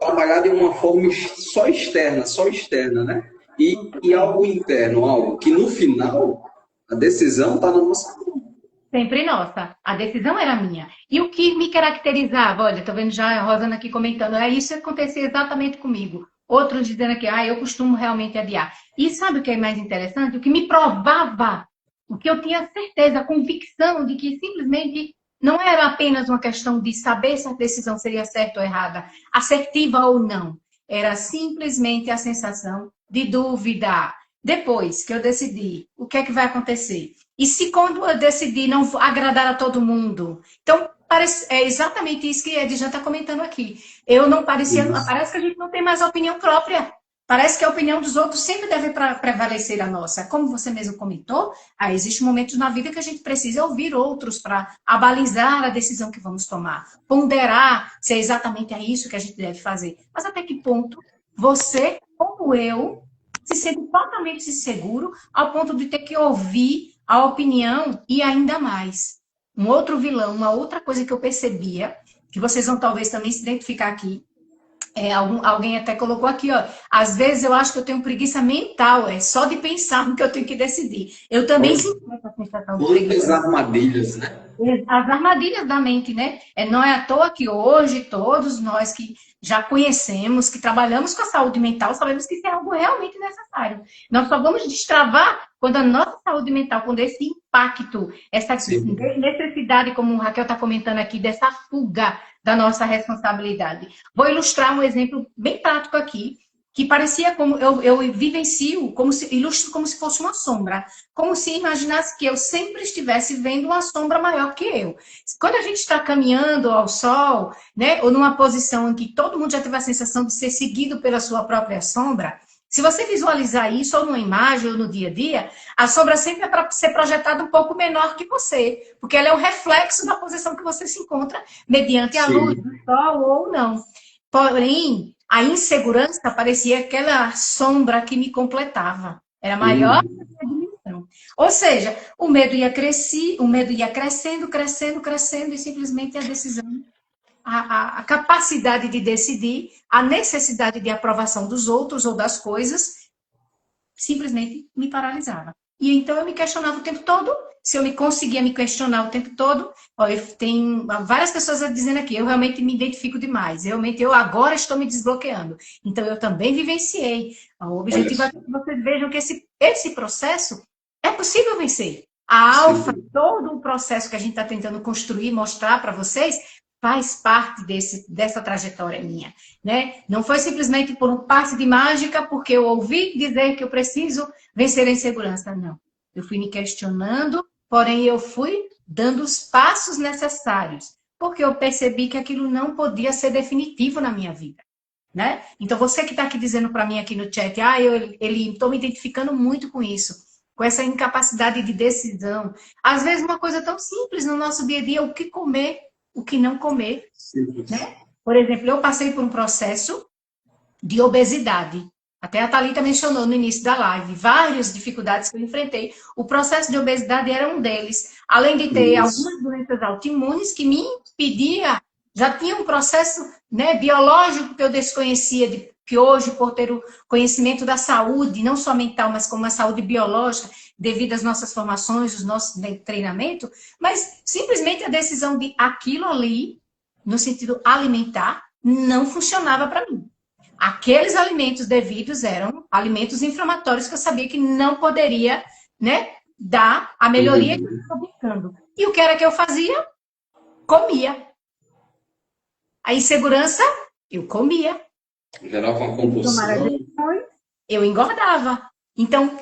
trabalhar de uma forma só externa, né? E algo interno, algo que no final a decisão está na nossa mão. Sempre nossa. A decisão era minha. E o que me caracterizava? Olha, estou vendo já a Rosana aqui comentando. Isso acontecia exatamente comigo. Outros dizendo aqui, eu costumo realmente adiar. E sabe o que é mais interessante? O que me provava, o que eu tinha certeza, a convicção de que simplesmente não era apenas uma questão de saber se a decisão seria certa ou errada, assertiva ou não. Era simplesmente a sensação de dúvida. Depois que eu decidi, o que é que vai acontecer? E se quando eu decidir não agradar a todo mundo? Então, é exatamente isso que a Edjan está comentando aqui. Parece que a gente não tem mais opinião própria. Parece que a opinião dos outros sempre deve prevalecer a nossa. Como você mesmo comentou, existem momentos na vida que a gente precisa ouvir outros para abalizar a decisão que vamos tomar. Ponderar se é exatamente isso que a gente deve fazer. Mas até que ponto você, como eu, se sente totalmente seguro ao ponto de ter que ouvir a opinião e ainda mais. Um outro vilão, uma outra coisa que eu percebia, que vocês vão talvez também se identificar aqui, alguém até colocou aqui, ó, às vezes eu acho que eu tenho preguiça mental, só de pensar no que eu tenho que decidir. Eu também sinto essa sensação de preguiça. As armadilhas, né? As armadilhas da mente, né? Não é à toa que hoje todos nós que já conhecemos, que trabalhamos com a saúde mental, sabemos que isso é algo realmente necessário. Nós só vamos destravar quando a nossa saúde mental, quando esse impacto, essa necessidade, como o Raquel está comentando aqui, dessa fuga da nossa responsabilidade. Vou ilustrar um exemplo bem prático aqui, que parecia como eu vivencio, ilustro como se fosse uma sombra, como se imaginasse que eu sempre estivesse vendo uma sombra maior que eu. Quando a gente está caminhando ao sol, né, ou numa posição em que todo mundo já teve a sensação de ser seguido pela sua própria sombra, se você visualizar isso ou numa imagem ou no dia a dia, a sombra sempre é para ser projetada um pouco menor que você, porque ela é um reflexo da posição que você se encontra mediante a luz do sol ou não. Porém, a insegurança parecia aquela sombra que me completava. Era maior que a dimensão. Ou seja, o medo ia crescendo, crescendo, crescendo, e simplesmente a decisão, a capacidade de decidir, a necessidade de aprovação dos outros ou das coisas, simplesmente me paralisava. E então eu me questionava o tempo todo. Se eu me conseguia me questionar o tempo todo, ó, tem várias pessoas dizendo aqui, eu realmente me identifico demais, realmente eu agora estou me desbloqueando. Então eu também vivenciei. O Olha objetivo é só. que vocês vejam que esse processo é possível vencer. A alfa, Sim. todo o processo que a gente está tentando construir, mostrar para vocês, faz parte dessa trajetória minha, né? Não foi simplesmente por um passe de mágica, porque eu ouvi dizer que eu preciso vencer a insegurança, não. Eu fui me questionando, porém eu fui dando os passos necessários, porque eu percebi que aquilo não podia ser definitivo na minha vida, né? Então você que está aqui dizendo para mim aqui no chat, estou me identificando muito com isso, com essa incapacidade de decisão. Às vezes uma coisa tão simples no nosso dia a dia, o que comer, o que não comer, Simples. né? Por exemplo, eu passei por um processo de obesidade. Até a Thalita mencionou no início da live várias dificuldades que eu enfrentei. O processo de obesidade era um deles. Além de ter Isso. algumas doenças autoimunes que me impedia, já tinha um processo, né, biológico que eu desconhecia, que hoje, por ter o conhecimento da saúde, não só mental, mas como a saúde biológica, devido às nossas formações, os nossos treinamento, mas simplesmente a decisão de aquilo ali, no sentido alimentar, não funcionava para mim. Aqueles alimentos devidos eram alimentos inflamatórios que eu sabia que não poderia, né, dar a melhoria que eu Uhum. estava buscando. E o que era que eu fazia? Comia. A insegurança, eu comia. Gerava uma Tomar as compulsão. decisões, eu engordava. Então,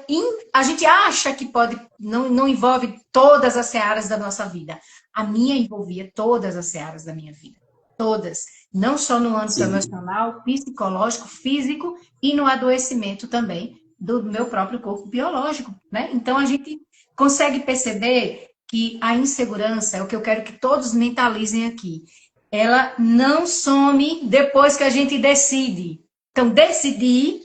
a gente acha que pode, não envolve todas as searas da nossa vida. A minha envolvia todas as searas da minha vida. Todas. Não só no âmbito Sim. emocional, psicológico, físico e no adoecimento também do meu próprio corpo biológico, né? Então, a gente consegue perceber que a insegurança, é o que eu quero que todos mentalizem aqui, ela não some depois que a gente decide. Então, decidir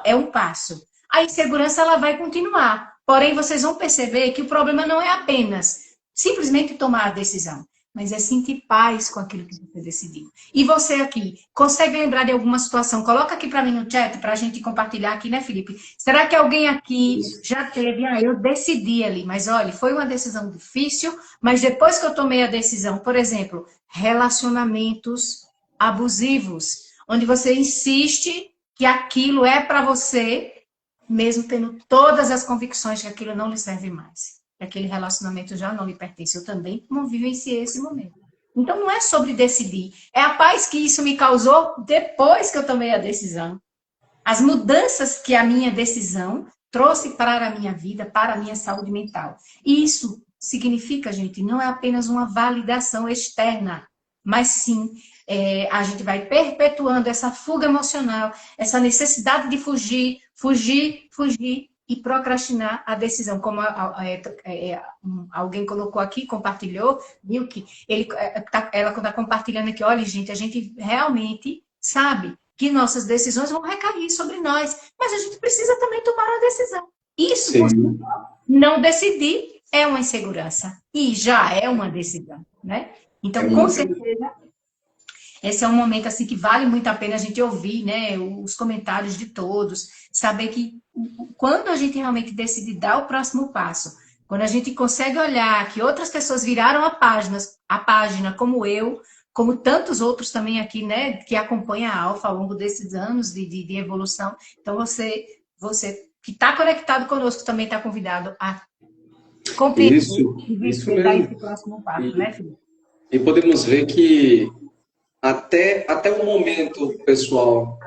é um passo. A insegurança ela vai continuar. Porém, vocês vão perceber que o problema não é apenas simplesmente tomar a decisão, mas é sentir paz com aquilo que você decidiu. E você aqui, consegue lembrar de alguma situação? Coloca aqui para mim no chat, para a gente compartilhar aqui, né, Felipe? Será que alguém aqui Isso. já teve? Eu decidi ali, mas olha, foi uma decisão difícil, mas depois que eu tomei a decisão, por exemplo, relacionamentos abusivos, onde você insiste que aquilo é para você, mesmo tendo todas as convicções que aquilo não lhe serve mais. Que aquele relacionamento já não lhe pertence. Eu também não vivenciei esse momento. Então, não é sobre decidir. É a paz que isso me causou depois que eu tomei a decisão. As mudanças que a minha decisão trouxe para a minha vida, para a minha saúde mental. E isso significa, gente, não é apenas uma validação externa, mas sim a gente vai perpetuando essa fuga emocional, essa necessidade de fugir, fugir, fugir e procrastinar a decisão. Como alguém colocou aqui, compartilhou, viu que ela está compartilhando aqui, olha, gente, a gente realmente sabe que nossas decisões vão recair sobre nós, mas a gente precisa também tomar a decisão. Isso, por Sim. não decidir, é uma insegurança. E já é uma decisão, né? É Então, com uma coisa. certeza, esse é um momento assim que vale muito a pena a gente ouvir, né, os comentários de todos, saber que quando a gente realmente decide dar o próximo passo, quando a gente consegue olhar que outras pessoas viraram a página como eu, como tantos outros também aqui, né, que acompanha a Alfa ao longo desses anos de evolução. Então, você que está conectado conosco também está convidado a compreender e Isso dar mesmo. esse próximo passo, né, E, Felipe? e podemos ver que até o momento, pessoal,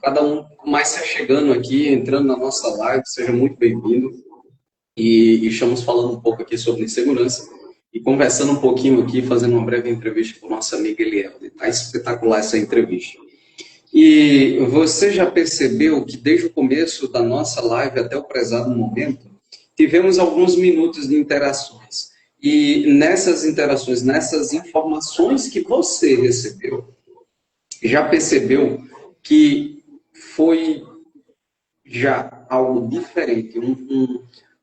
cada um mais se chegando aqui, entrando na nossa live, seja muito bem-vindo. E estamos falando um pouco aqui sobre insegurança e conversando um pouquinho aqui, fazendo uma breve entrevista com o nosso amigo Eliel. Está espetacular essa entrevista. E você já percebeu que desde o começo da nossa live até o prezado momento, tivemos alguns minutos de interações. E nessas interações, nessas informações que você recebeu, já percebeu que foi já algo diferente,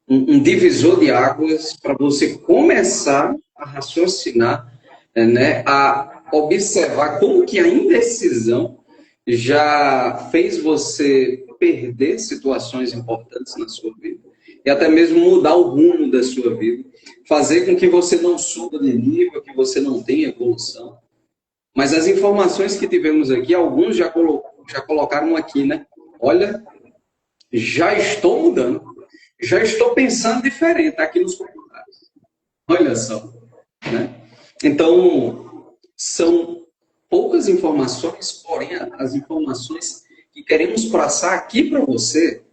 um divisor de águas para você começar a raciocinar, né, a observar como que a indecisão já fez você perder situações importantes na sua vida e até mesmo mudar o rumo da sua vida, fazer com que você não suba de nível, que você não tenha evolução. Mas as informações que tivemos aqui, alguns já colocaram aqui, né? Olha, já estou mudando, já estou pensando diferente aqui nos comentários. Olha só, né? Então, são poucas informações, porém as informações que queremos passar aqui para você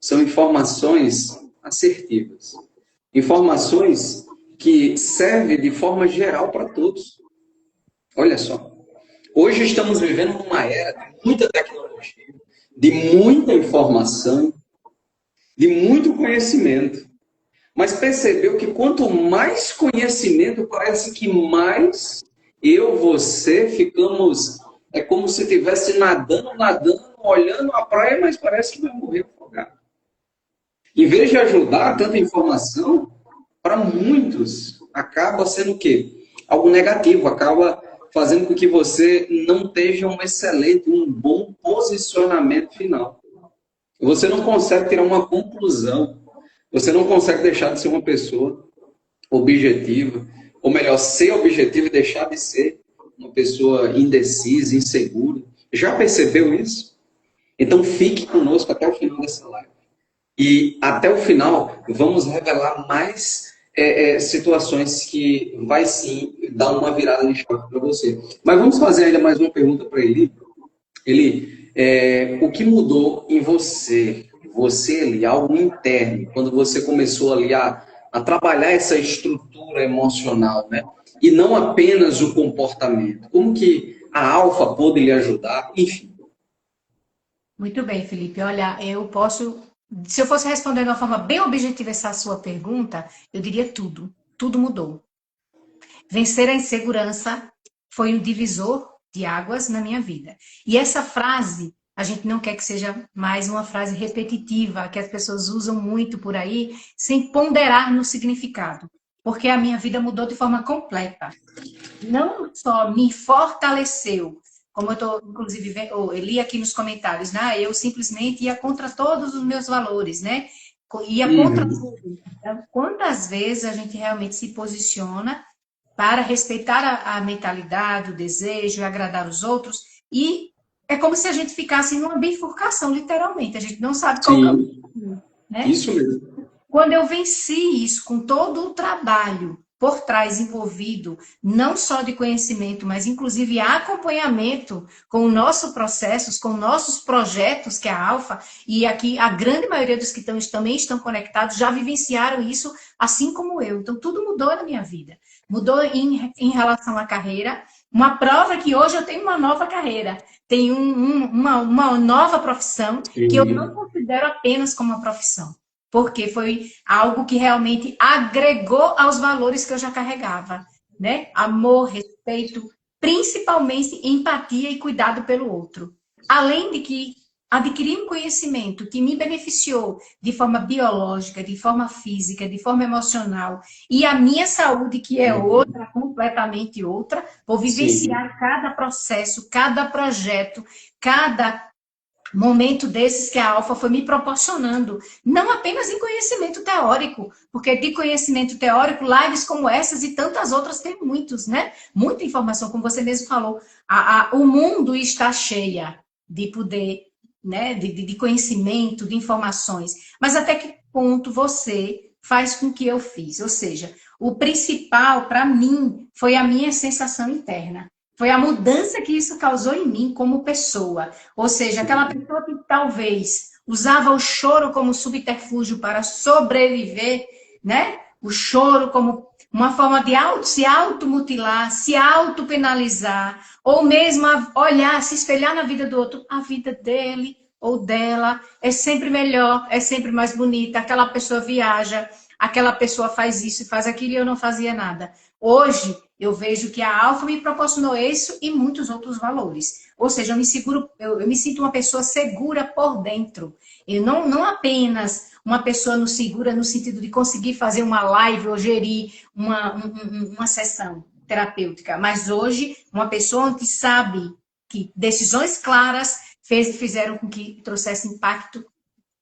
são informações assertivas. Informações que servem de forma geral para todos. Olha só. Hoje estamos vivendo numa era de muita tecnologia, de muita informação, de muito conhecimento. Mas percebeu que quanto mais conhecimento, parece que mais você ficamos... É como se estivesse nadando, olhando a praia, mas parece que vai morrer afogado. Em vez de ajudar tanta informação, para muitos, acaba sendo o quê? Algo negativo, acaba fazendo com que você não esteja um bom posicionamento final. Você não consegue tirar uma conclusão. Você não consegue deixar de ser uma pessoa objetiva, ou melhor, ser objetivo e deixar de ser uma pessoa indecisa, insegura. Já percebeu isso? Então fique conosco até o final dessa live. E até o final vamos revelar mais situações que vai sim dar uma virada de chave para você. Mas vamos fazer ainda mais uma pergunta para ele. O que mudou em você ali, algo interno, quando você começou ali a trabalhar essa estrutura emocional, né? E não apenas o comportamento. Como que a Alfa pôde lhe ajudar? Enfim. Muito bem, Felipe. Olha, se eu fosse responder de uma forma bem objetiva essa sua pergunta, eu diria tudo. Tudo mudou. Vencer a insegurança foi um divisor de águas na minha vida. E essa frase, a gente não quer que seja mais uma frase repetitiva, que as pessoas usam muito por aí, sem ponderar no significado. Porque a minha vida mudou de forma completa. Não só me fortaleceu, como eu estou, inclusive, eu li aqui nos comentários, né? Eu simplesmente ia contra todos os meus valores, né? Ia contra tudo. Então, quantas vezes a gente realmente se posiciona para respeitar a mentalidade, o desejo, agradar os outros, e é como se a gente ficasse numa bifurcação, literalmente. A gente não sabe qual caminho, né? Isso mesmo. Quando eu venci isso com todo o trabalho por trás envolvido, não só de conhecimento, mas inclusive acompanhamento com o nosso processos, com nossos projetos, que é a Alfa, e aqui a grande maioria dos que também estão conectados já vivenciaram isso, assim como eu. Então, tudo mudou na minha vida. Mudou em relação à carreira, uma prova que hoje eu tenho uma nova carreira, tenho uma nova profissão, que eu não considero apenas como uma profissão. Porque foi algo que realmente agregou aos valores que eu já carregava, né? Amor, respeito, principalmente empatia e cuidado pelo outro. Além de que adquiri um conhecimento que me beneficiou de forma biológica, de forma física, de forma emocional, e a minha saúde, que é outra, completamente outra, vou vivenciar cada processo, cada projeto, cada momento desses que a Alfa foi me proporcionando, não apenas em conhecimento teórico, porque de conhecimento teórico, lives como essas e tantas outras tem muitos, né? Muita informação, como você mesmo falou. O mundo está cheia de poder, né? De conhecimento, de informações. Mas até que ponto você faz com que eu fiz? Ou seja, o principal para mim foi a minha sensação interna. Foi a mudança que isso causou em mim como pessoa. Ou seja, aquela pessoa que talvez usava o choro como subterfúgio para sobreviver, né? O choro como uma forma de se automutilar, se autopenalizar, ou mesmo olhar, se espelhar na vida do outro. A vida dele ou dela é sempre melhor, é sempre mais bonita. Aquela pessoa viaja, aquela pessoa faz isso e faz aquilo e eu não fazia nada. Hoje, eu vejo que a Alfa me proporcionou isso e muitos outros valores. Ou seja, eu me sinto uma pessoa segura por dentro. Eu não apenas uma pessoa segura no sentido de conseguir fazer uma live ou gerir uma sessão terapêutica, mas hoje uma pessoa que sabe que decisões claras fizeram com que trouxesse impacto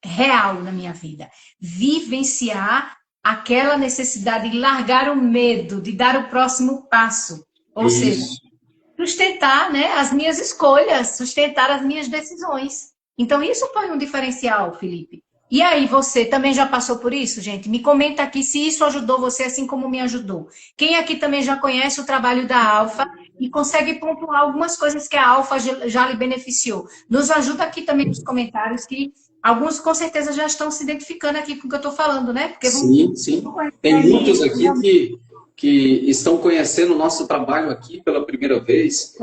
real na minha vida. Vivenciar aquela necessidade de largar o medo, de dar o próximo passo. Ou seja, Isso. sustentar, né, as minhas escolhas, sustentar as minhas decisões. Então, isso foi um diferencial, Felipe. E aí, você também já passou por isso, gente? Me comenta aqui se isso ajudou você assim como me ajudou. Quem aqui também já conhece o trabalho da Alfa e consegue pontuar algumas coisas que a Alfa já lhe beneficiou? Nos ajuda aqui também nos comentários, que alguns com certeza já estão se identificando aqui com o que eu estou falando, né? Porque Sim, sim. vão conhecer Tem aí, muitos aqui que estão conhecendo o nosso trabalho aqui pela primeira vez.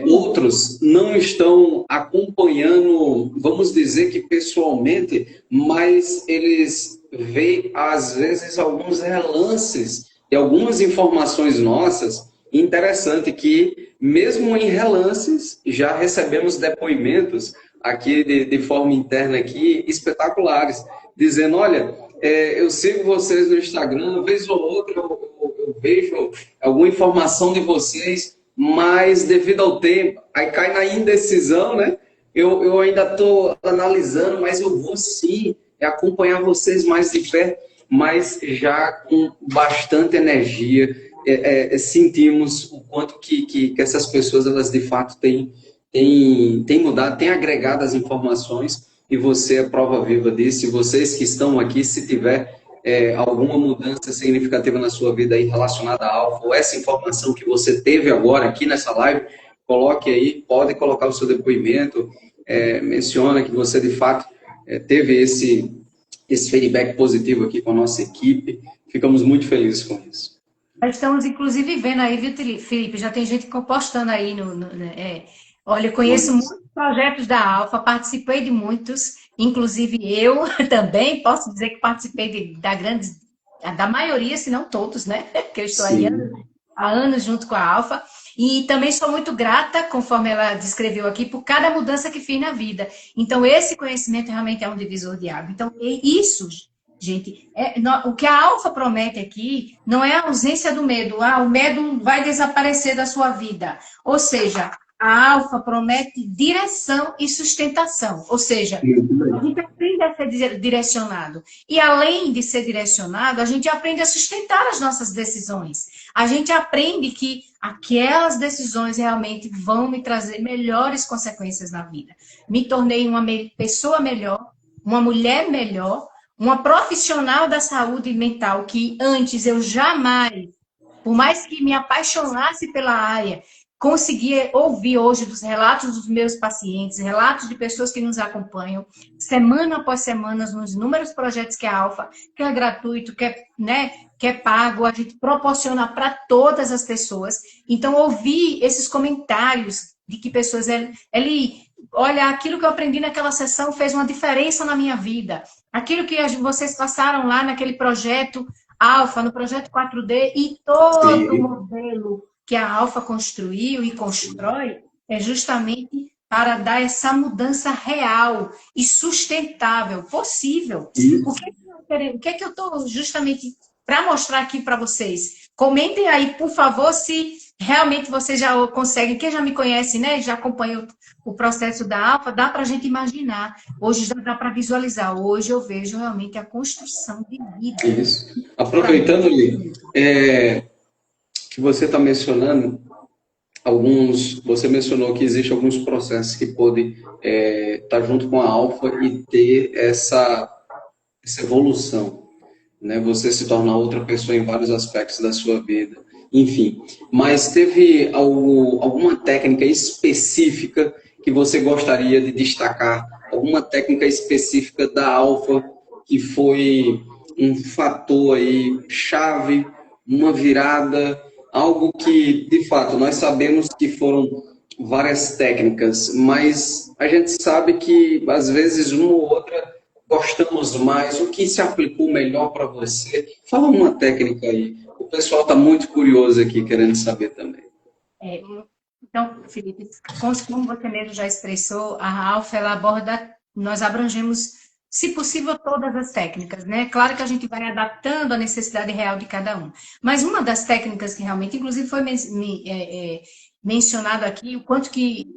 Outros não estão acompanhando, vamos dizer que pessoalmente, mas eles veem, às vezes, alguns relances e algumas informações nossas. Interessante que, mesmo em relances, já recebemos depoimentos aqui de forma interna aqui, espetaculares, dizendo, olha, eu sigo vocês no Instagram, vez ou outra eu vejo alguma informação de vocês, mas devido ao tempo, aí cai na indecisão, né? Eu ainda estou analisando, mas eu vou sim acompanhar vocês mais de perto, mas já com bastante energia, sentimos o quanto que essas pessoas, elas de fato têm mudado, têm agregado as informações, e você é prova viva disso. E vocês que estão aqui, se tiver alguma mudança significativa na sua vida aí relacionada à Alfa, ou essa informação que você teve agora aqui nessa live, coloque aí, pode colocar o seu depoimento, menciona que você de fato teve esse feedback positivo aqui com a nossa equipe. Ficamos muito felizes com isso. Nós estamos, inclusive, vendo aí, viu, Felipe? Já tem gente postando aí. Olha, eu conheço muitos projetos da Alfa, participei de muitos, inclusive eu também posso dizer que participei da maioria, se não todos, né? Porque eu estou aí há anos junto com a Alfa. E também sou muito grata, conforme ela descreveu aqui, por cada mudança que fiz na vida. Então, esse conhecimento realmente é um divisor de água. Então, isso, gente, o que a Alfa promete aqui não é a ausência do medo. O medo vai desaparecer da sua vida. Ou seja, a Alfa promete direção e sustentação. Ou seja, a gente aprende a ser direcionado. E além de ser direcionado, a gente aprende a sustentar as nossas decisões. A gente aprende que aquelas decisões realmente vão me trazer melhores consequências na vida. Me tornei uma pessoa melhor, uma mulher melhor, uma profissional da saúde mental que antes eu jamais, por mais que me apaixonasse pela área, conseguia ouvir hoje dos relatos dos meus pacientes, relatos de pessoas que nos acompanham, semana após semana, nos inúmeros projetos que a Alfa, que é gratuito, que é pago, a gente proporciona para todas as pessoas. Então, ouvir esses comentários de que pessoas... olha, aquilo que eu aprendi naquela sessão fez uma diferença na minha vida. Aquilo que vocês passaram lá naquele projeto Alfa, no projeto 4D, e todo o modelo que a Alfa construiu e constrói é justamente para dar essa mudança real e sustentável, possível. O que é que eu estou justamente para mostrar aqui para vocês? Comentem aí, por favor, se realmente vocês já conseguem. Quem já me conhece, né, já acompanha o processo da Alfa, dá para a gente imaginar. Hoje já dá para visualizar. Hoje eu vejo realmente a construção de vida. Isso. Aproveitando, Li, que você está mencionando, você mencionou que existem alguns processos que podem estar junto com a Alfa e ter essa evolução, né? Você se tornar outra pessoa em vários aspectos da sua vida, enfim. Mas teve alguma técnica específica que você gostaria de destacar? Alguma técnica específica da Alfa que foi um fator aí chave, uma virada, algo que, de fato, nós sabemos que foram várias técnicas, mas a gente sabe que, às vezes, uma ou outra gostamos mais, o que se aplicou melhor para você? Fala uma técnica aí. O pessoal está muito curioso aqui, querendo saber também. Então, Felipe, como você mesmo já expressou, a Alfa, ela aborda, nós abrangemos, se possível, todas as técnicas, né? Claro que a gente vai adaptando a necessidade real de cada um. Mas uma das técnicas que realmente, inclusive, foi mencionado aqui, o quanto que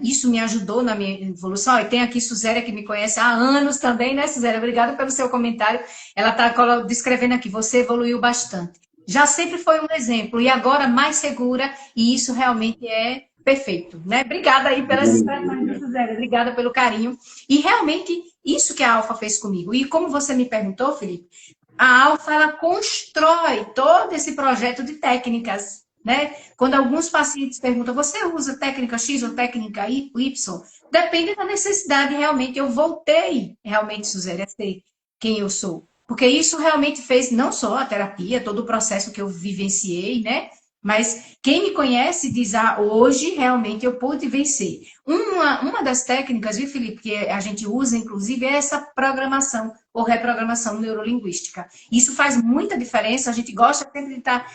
isso me ajudou na minha evolução. E tem aqui Suzéria, que me conhece há anos também, né, Suzéria? Obrigada pelo seu comentário. Ela está descrevendo aqui, você evoluiu bastante. Já sempre foi um exemplo, e agora mais segura, e isso realmente é perfeito, né? Obrigada aí pelas expressões, Suzéria. Obrigada pelo carinho. E realmente, isso que a Alfa fez comigo. E como você me perguntou, Felipe, a Alfa, ela constrói todo esse projeto de técnicas, né? Quando alguns pacientes perguntam, você usa técnica X ou técnica Y? Depende da necessidade, realmente. Eu voltei, realmente, Suzéria, a ser quem eu sou. Porque isso realmente fez não só a terapia, todo o processo que eu vivenciei, né? Mas quem me conhece diz, hoje realmente eu pude vencer. Uma das técnicas, viu, Felipe, que a gente usa, inclusive, é essa programação ou reprogramação neurolinguística. Isso faz muita diferença, a gente gosta sempre de estar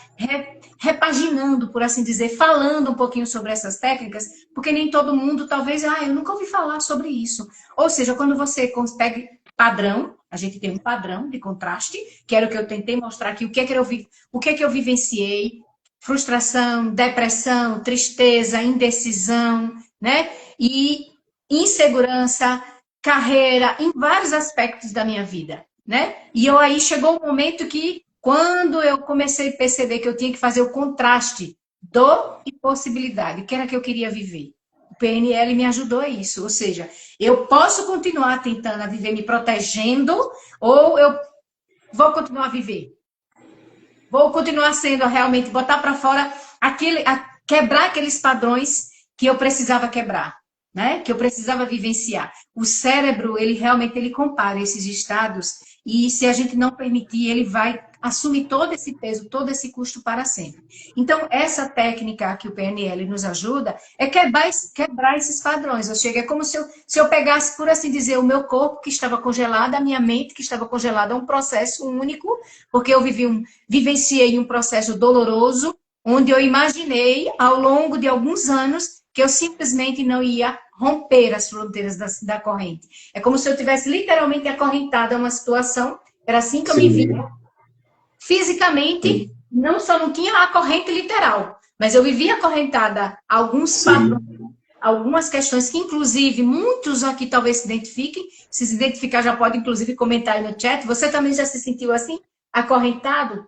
repaginando, por assim dizer, falando um pouquinho sobre essas técnicas, porque nem todo mundo, talvez, eu nunca ouvi falar sobre isso. Ou seja, quando você consegue padrão, a gente tem um padrão de contraste, que era o que eu tentei mostrar aqui, o que é que eu vivenciei, frustração, depressão, tristeza, indecisão, né? E insegurança, carreira, em vários aspectos da minha vida, né? E aí chegou o momento que, quando eu comecei a perceber que eu tinha que fazer o contraste dor e possibilidade, que era que eu queria viver. O PNL me ajudou a isso, ou seja, eu posso continuar tentando viver me protegendo, ou eu vou continuar a viver. Vou continuar sendo realmente, botar para fora quebrar aqueles padrões que eu precisava quebrar, né? Que eu precisava vivenciar. O cérebro, ele realmente compara esses estados e se a gente não permitir, ele vai assumir todo esse peso, todo esse custo para sempre. Então, essa técnica que o PNL nos ajuda é quebrar esses padrões. Ou seja, é como se eu pegasse, por assim dizer, o meu corpo que estava congelado, a minha mente que estava congelada, um processo único, porque eu vivenciei um processo doloroso, onde eu imaginei, ao longo de alguns anos, que eu simplesmente não ia romper as fronteiras da corrente. É como se eu tivesse literalmente acorrentada a uma situação, era assim que eu me via. Fisicamente, não só não tinha a corrente literal, mas eu vivia acorrentada a alguns padrões, algumas questões que, inclusive, muitos aqui talvez se identifiquem. Se identificar, já pode, inclusive, comentar aí no chat. Você também já se sentiu assim, acorrentado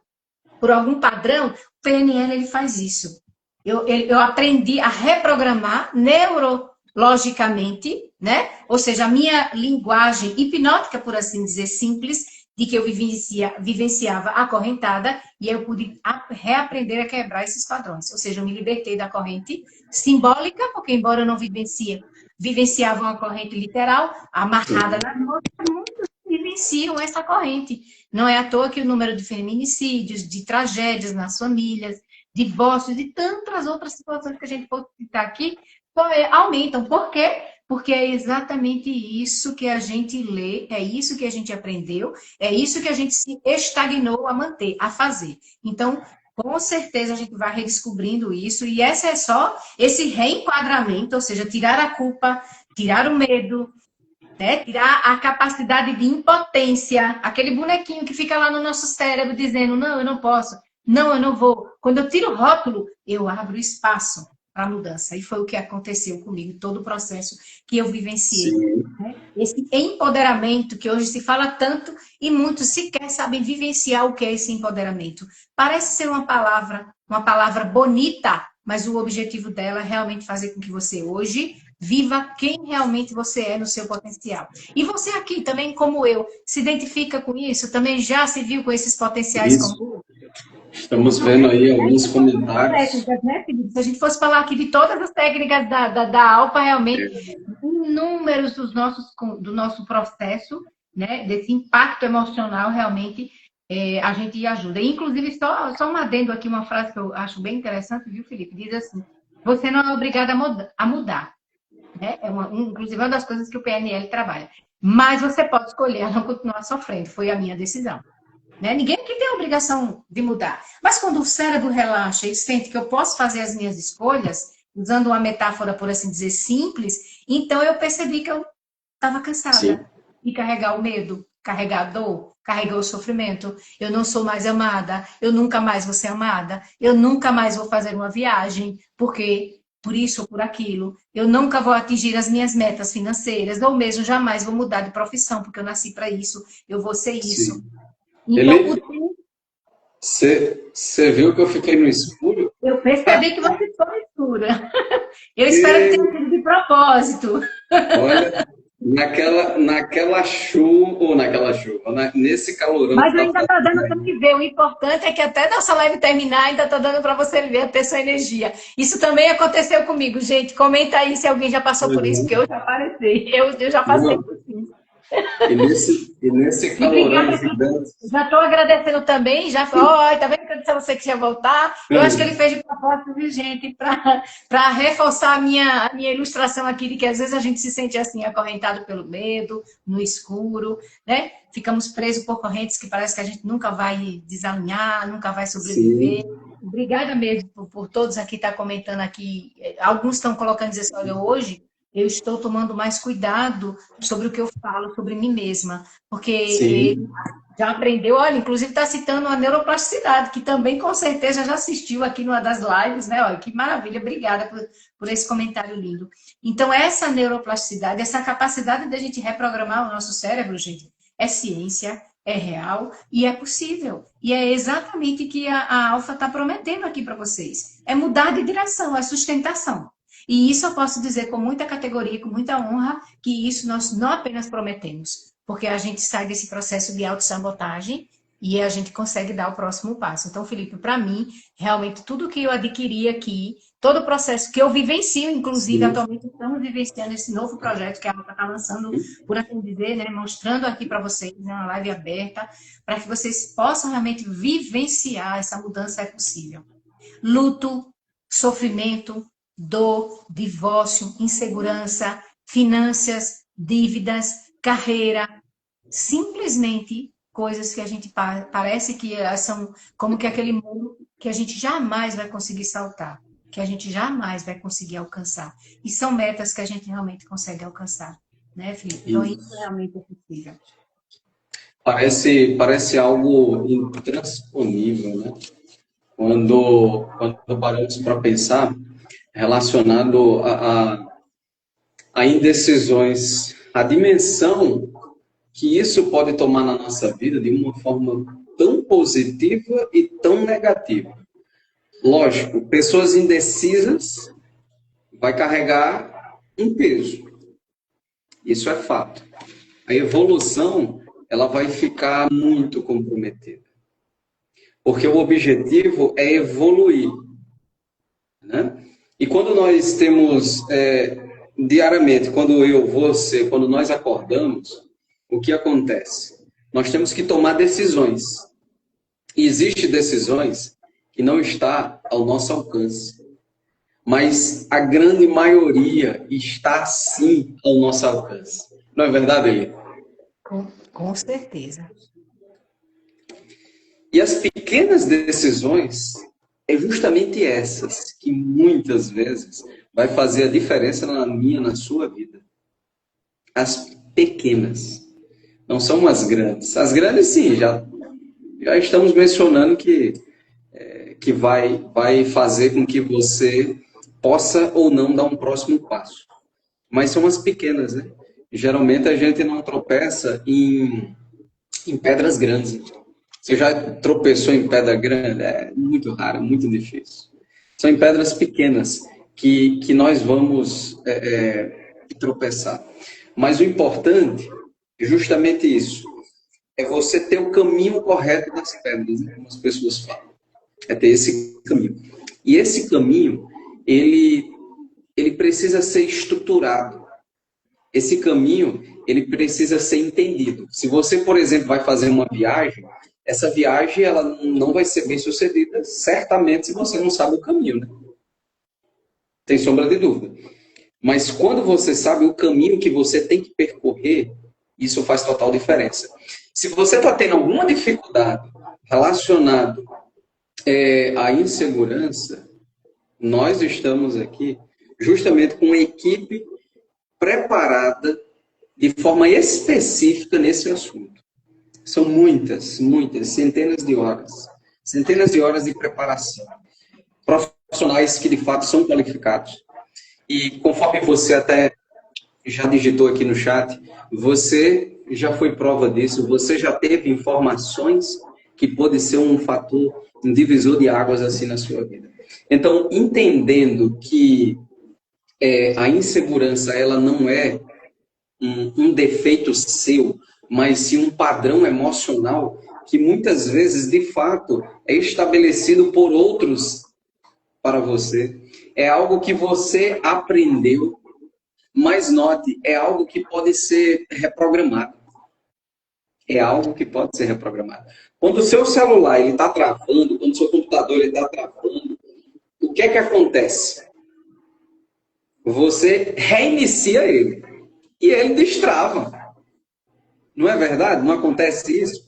por algum padrão? O PNL, ele faz isso. Eu aprendi a reprogramar neurologicamente, né? Ou seja, a minha linguagem hipnótica, por assim dizer, simples, de que eu vivenciava acorrentada, e eu pude reaprender a quebrar esses padrões. Ou seja, eu me libertei da corrente simbólica, porque embora eu não vivenciava uma corrente literal, amarrada nas mãos, muitos vivenciam essa corrente. Não é à toa que o número de feminicídios, de tragédias nas famílias, divórcios e tantas outras situações que a gente pode citar aqui, aumentam. Por quê? Porque é exatamente isso que a gente lê, é isso que a gente aprendeu, é isso que a gente se estagnou a manter, a fazer. Então, com certeza a gente vai redescobrindo isso, e essa é só esse reenquadramento, ou seja, tirar a culpa, tirar o medo, né? Tirar a capacidade de impotência, aquele bonequinho que fica lá no nosso cérebro dizendo, não, eu não posso, não, eu não vou. Quando eu tiro o rótulo, eu abro espaço para a mudança. E foi o que aconteceu comigo, todo o processo que eu vivenciei. Né? Esse empoderamento que hoje se fala tanto e muitos sequer sabem vivenciar o que é esse empoderamento. Parece ser uma palavra bonita, mas o objetivo dela é realmente fazer com que você hoje viva quem realmente você é no seu potencial. E você aqui também, como eu, se identifica com isso? Também já se viu com esses potenciais como eu? Estamos vendo aí alguns comentários. Técnicas, né, Felipe? Se a gente fosse falar aqui de todas as técnicas da Alfa, realmente, inúmeros do nosso processo, né, desse impacto emocional, realmente, a gente ajuda. Inclusive, só um adendo aqui, uma frase que eu acho bem interessante, viu, Felipe? Diz assim, você não é obrigado a mudar. Né? Inclusive, uma das coisas que o PNL trabalha. Mas você pode escolher a não continuar sofrendo. Foi a minha decisão. Né? Ninguém aqui tem a obrigação de mudar. Mas quando o cérebro relaxa e sente que eu posso fazer as minhas escolhas, usando uma metáfora, por assim dizer, simples, então eu percebi que eu estava cansada de carregar o medo. carregar a dor, carregar o sofrimento. Eu não sou mais amada, eu nunca mais vou ser amada, eu nunca mais vou fazer uma viagem, porque por isso ou por aquilo, eu nunca vou atingir as minhas metas financeiras, ou mesmo jamais vou mudar de profissão, porque eu nasci para isso, eu vou ser isso. Sim. Então, Ele, você viu que eu fiquei no escuro? eu percebi que você foi escura. Eu espero que E, tenha sido de propósito. olha, naquela chuva, né? Nesse calorão que Mas tá ainda está fazendo dando para aí. me ver. O importante é que até nossa live terminar, ainda está dando para você ver, ter sua energia. Isso também aconteceu comigo, gente. Comenta aí se alguém já passou por isso, porque Uhum. eu já passei. Eu já passei Não, por isso. e nesse E calorão obrigada, gigante. já estou agradecendo também. Já falou, tá vendo que eu disse a você que ia voltar? Eu acho que ele fez de propósito, viu, gente, para reforçar a minha ilustração aqui de que às vezes a gente se sente assim, acorrentado pelo medo, no escuro, né? Ficamos presos por correntes que parece que a gente nunca vai desalinhar, nunca vai sobreviver. Sim, Obrigada mesmo por todos aqui estar comentando aqui. Alguns estão colocando dizer assim, olha, hoje eu estou tomando mais cuidado sobre o que eu falo sobre mim mesma, porque ele sim. já aprendeu, olha, inclusive está citando a neuroplasticidade, que também com certeza já assistiu aqui numa das lives, né? Olha, que maravilha, obrigada por esse comentário lindo. Então, essa neuroplasticidade, essa capacidade da gente reprogramar o nosso cérebro, gente, é ciência, é real e é possível. E é exatamente o que a Alfa está prometendo aqui para vocês. É mudar de direção, é sustentação. E isso eu posso dizer com muita categoria, com muita honra, que isso nós não apenas prometemos, porque a gente sai desse processo de autossabotagem e a gente consegue dar o próximo passo. Então, Felipe, para mim, realmente, tudo que eu adquiri aqui, todo o processo que eu vivencio, inclusive, Sim. atualmente estamos vivenciando esse novo projeto que a Alfa está lançando, por assim dizer, né, mostrando aqui para vocês, né, uma live aberta, para que vocês possam realmente vivenciar essa mudança é possível. Luto, sofrimento, dor, divórcio, insegurança, finanças, dívidas, carreira, simplesmente coisas que a gente parece que são como que aquele muro que a gente jamais vai conseguir saltar, que a gente jamais vai conseguir alcançar. E são metas que a gente realmente consegue alcançar, né, Felipe? Então, E isso realmente é possível. parece algo intransponível, né? Quando paramos para pensar relacionado a indecisões, a dimensão que isso pode tomar na nossa vida de uma forma tão positiva e tão negativa. Lógico, pessoas indecisas vai carregar um peso. Isso é fato. A evolução, ela vai ficar muito comprometida. Porque o objetivo é evoluir, né? E quando nós temos diariamente, quando eu, você, quando nós acordamos, o que acontece? Nós temos que tomar decisões. E existem decisões que não está ao nosso alcance, mas a grande maioria está sim ao nosso alcance. Não é verdade, Eli? Com certeza. E as pequenas decisões é justamente essas que muitas vezes vai fazer a diferença na minha, na sua vida. As pequenas, não são as grandes. As grandes, sim, já estamos mencionando que vai fazer com que você possa ou não dar um próximo passo. Mas são as pequenas, né? Geralmente a gente não tropeça em pedras grandes. Você já tropeçou em pedra grande? É muito raro, muito difícil. São em pedras pequenas que nós vamos tropeçar. Mas o importante é justamente isso. É você ter o caminho correto das pedras, né, como as pessoas falam. É ter esse caminho. E esse caminho, ele precisa ser estruturado. Esse caminho, ele precisa ser entendido. Se você, por exemplo, vai fazer uma viagem, essa viagem ela não vai ser bem sucedida, certamente, se você não sabe o caminho, né? Tem sombra de dúvida. Mas quando você sabe o caminho que você tem que percorrer, isso faz total diferença. Se você está tendo alguma dificuldade relacionada à insegurança, nós estamos aqui justamente com uma equipe preparada de forma específica nesse assunto. São muitas, muitas, centenas de horas de preparação. Profissionais que de fato são qualificados. E conforme você até já digitou aqui no chat, você já foi prova disso, você já teve informações que pode ser um fator, um divisor de águas assim na sua vida. Então, entendendo que a insegurança ela não é um defeito seu, mas sim um padrão emocional que muitas vezes, de fato, é estabelecido por outros para você. É algo que você aprendeu, mas note, é algo que pode ser reprogramado. É algo que pode ser reprogramado. Quando o seu celular está travando, quando o seu computador está travando, o que é que acontece? Você reinicia ele e ele destrava. Não é verdade? Não acontece isso?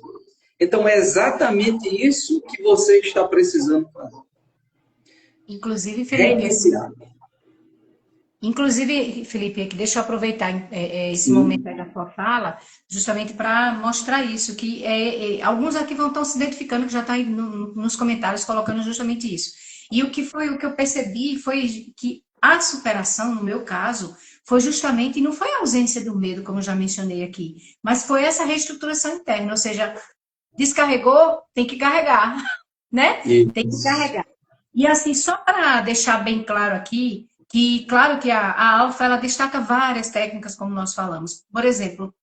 Então é exatamente isso que você está precisando fazer. Inclusive, Felipe, Reiniciar. deixa eu aproveitar esse momento aí da sua fala, justamente para mostrar isso, que alguns aqui vão estar se identificando, que já está aí nos comentários colocando justamente isso. E o que eu percebi foi que a superação, no meu caso, foi justamente, e não foi a ausência do medo, como eu já mencionei aqui, mas foi essa reestruturação interna, ou seja, descarregou, tem que carregar, né? Isso. Tem que carregar. E assim, só para deixar bem claro aqui, que claro que a Alfa, ela destaca várias técnicas, como nós falamos. Por exemplo,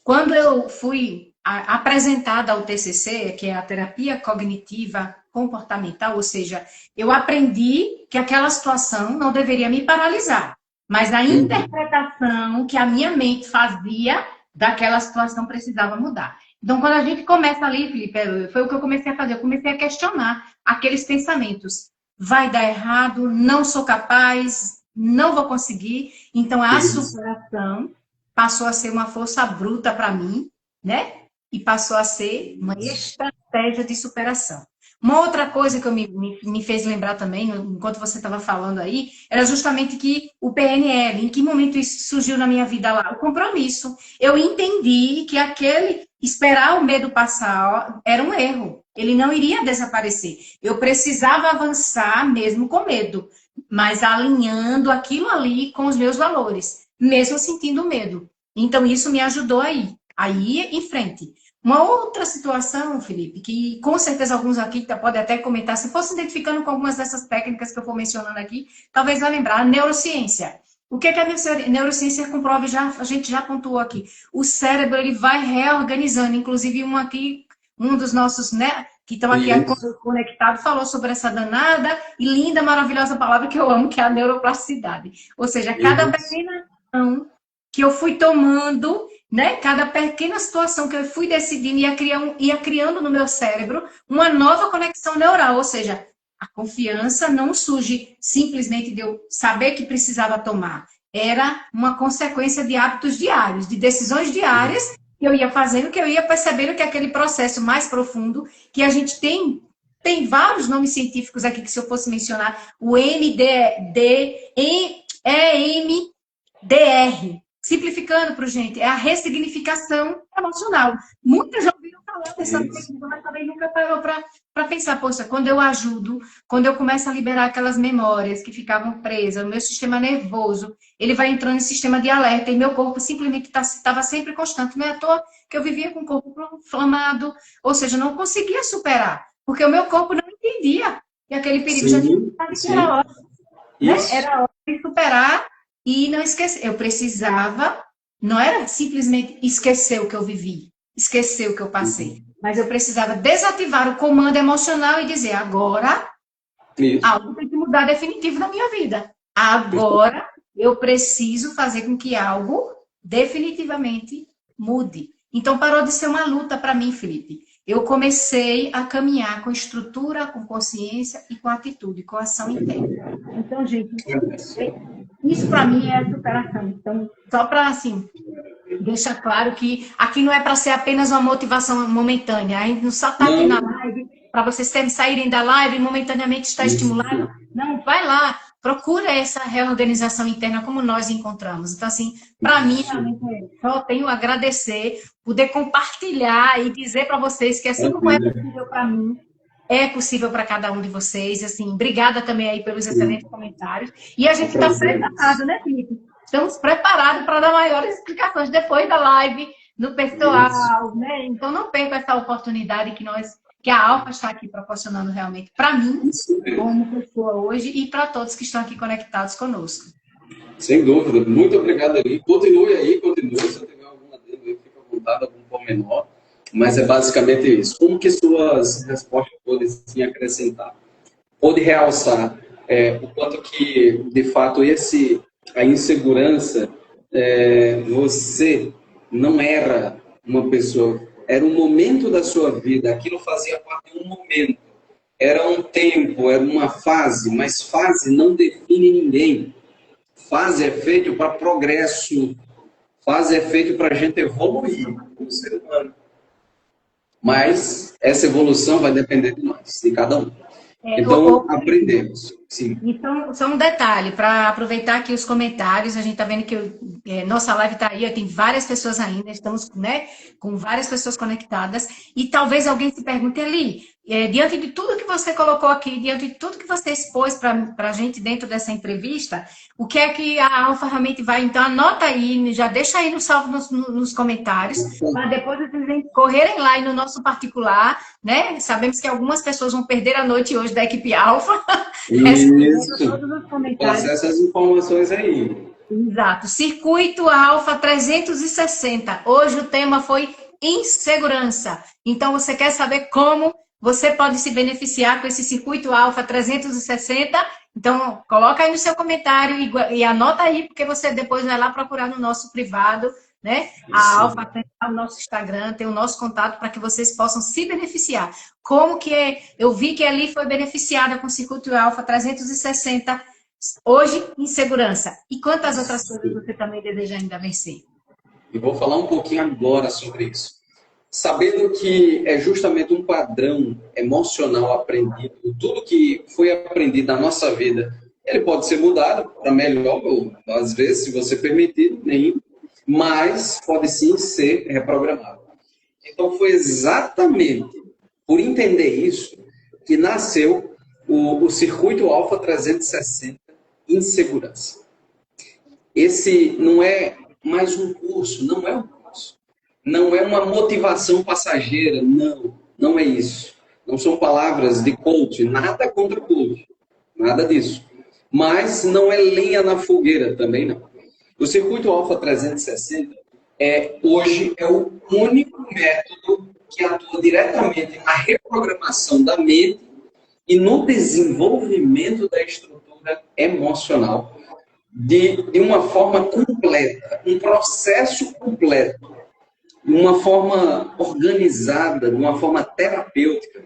quando eu fui apresentada ao TCC, que é a terapia cognitiva comportamental, ou seja, eu aprendi que aquela situação não deveria me paralisar, mas a interpretação que a minha mente fazia daquela situação precisava mudar. Então, quando a gente começa ali, Felipe, foi o que eu comecei a fazer, eu comecei a questionar aqueles pensamentos. Vai dar errado, não sou capaz, não vou conseguir. Então, a superação passou a ser uma força bruta para mim, né? E passou a ser uma estratégia de superação. Uma outra coisa que me fez lembrar também, enquanto você estava falando aí, era justamente que o PNL, em que momento isso surgiu na minha vida lá? O compromisso. Eu entendi que esperar o medo passar era um erro. Ele não iria desaparecer. Eu precisava avançar mesmo com medo, mas alinhando aquilo ali com os meus valores, mesmo sentindo medo. Então, isso me ajudou a ir em frente. Uma outra situação, Felipe, que com certeza alguns aqui podem até comentar, se fosse identificando com algumas dessas técnicas que eu vou mencionando aqui, talvez vai lembrar, a neurociência. O que a neurociência comprova, a gente já pontuou aqui. O cérebro, ele vai reorganizando, inclusive um dos nossos, né, que estão aqui conectados, falou sobre essa danada e linda, maravilhosa palavra que eu amo, que é a neuroplasticidade. Ou seja, cada pequena ação que eu fui tomando, né, cada pequena situação que eu fui decidindo ia criando no meu cérebro uma nova conexão neural, ou seja, a confiança não surge simplesmente de eu saber que precisava tomar. Era uma consequência de hábitos diários, de decisões diárias que eu ia fazendo, que eu ia percebendo que aquele processo mais profundo, que a gente tem vários nomes científicos aqui, que se eu fosse mencionar, o EMDR, simplificando para gente, é a ressignificação emocional. Muitas já ouviram falar dessa técnica, mas também nunca parou para pensar, poxa, quando eu ajudo, quando eu começo a liberar aquelas memórias que ficavam presas, o meu sistema nervoso, ele vai entrando em sistema de alerta e meu corpo simplesmente estava sempre constante. Não é à toa que eu vivia com o corpo inflamado, ou seja, não conseguia superar, porque o meu corpo não entendia que aquele perigo já era hora, né? Era hora de superar e não esquecer. Eu precisava, não era simplesmente esquecer o que eu vivi, esquecer o que eu passei, mas eu precisava desativar o comando emocional e dizer, agora, algo tem que mudar definitivo na minha vida. Agora, eu preciso fazer com que algo definitivamente mude. Então, parou de ser uma luta para mim, Felipe. Eu comecei a caminhar com estrutura, com consciência e com atitude, com ação interna. Então, gente, isso para mim é a superação. Então, só para, assim, deixar claro que aqui não é para ser apenas uma motivação momentânea. A gente não só está aqui na live para vocês saírem da live e momentaneamente estar estimulado. Não, vai lá, procura essa reorganização interna como nós encontramos. Então, assim, para mim, realmente, só tenho a agradecer, poder compartilhar e dizer para vocês que assim como é possível para mim, é possível para cada um de vocês. Assim, obrigada também aí pelos excelentes comentários. E a gente está preparado, né, Felipe? Estamos preparados para dar maiores explicações depois da live no pessoal, né? Então não perca essa oportunidade que a Alfa está aqui proporcionando realmente para mim, como pessoa hoje, e para todos que estão aqui conectados conosco. Sem dúvida. Muito obrigado, ali. Continue aí, continue. Se eu tiver alguma dúvida, fica à vontade, algum pormenor. Mas é basicamente isso. Como que suas respostas podem sim acrescentar? Pode realçar o quanto que, de fato, a insegurança, você não era uma pessoa, era um momento da sua vida, aquilo fazia parte de um momento, era um tempo, era uma fase, mas fase não define ninguém. Fase é feito para progresso, fase é feito para a gente evoluir como ser humano. Mas essa evolução vai depender de nós, de cada um. Então, aprendemos. Sim. Então, só um detalhe, para aproveitar aqui os comentários, a gente está vendo que nossa live está aí, tem várias pessoas ainda, estamos, né, com várias pessoas conectadas, e talvez alguém se pergunte ali, diante de tudo que você colocou aqui, diante de tudo que você expôs para a gente dentro dessa entrevista, o que é que a Alfa realmente vai? Então, anota aí, já deixa aí no salvo nos comentários, para depois vocês correrem lá e no nosso particular, né? Sabemos que algumas pessoas vão perder a noite hoje da equipe Alfa. Isso. Passa essas informações aí. Exato. Circuito Alfa 360. Hoje o tema foi insegurança. Então, você quer saber como você pode se beneficiar com esse Circuito Alfa 360? Então, coloca aí no seu comentário e anota aí, porque você depois vai lá procurar no nosso privado, né? A Alfa tem o nosso Instagram, tem o nosso contato para que vocês possam se beneficiar. Como que eu vi que ali foi beneficiada com o Circuito Alfa 360, hoje em segurança. E quantas outras coisas você também deseja ainda vencer? E vou falar um pouquinho agora sobre isso. Sabendo que é justamente um padrão emocional aprendido, tudo que foi aprendido na nossa vida, ele pode ser mudado para melhor, ou às vezes, se você permitir, nem, mas pode sim ser reprogramado. Então foi exatamente por entender isso que nasceu o Circuito Alfa 360 em segurança. Esse não é mais um curso, não é um curso. Não é uma motivação passageira, não é isso. Não são palavras de coach, nada contra coach, nada disso. Mas não é lenha na fogueira, também não. O Circuito Alfa 360 hoje é o único método que atua diretamente na reprogramação da mente e no desenvolvimento da estrutura emocional de uma forma completa, um processo completo, de uma forma organizada, de uma forma terapêutica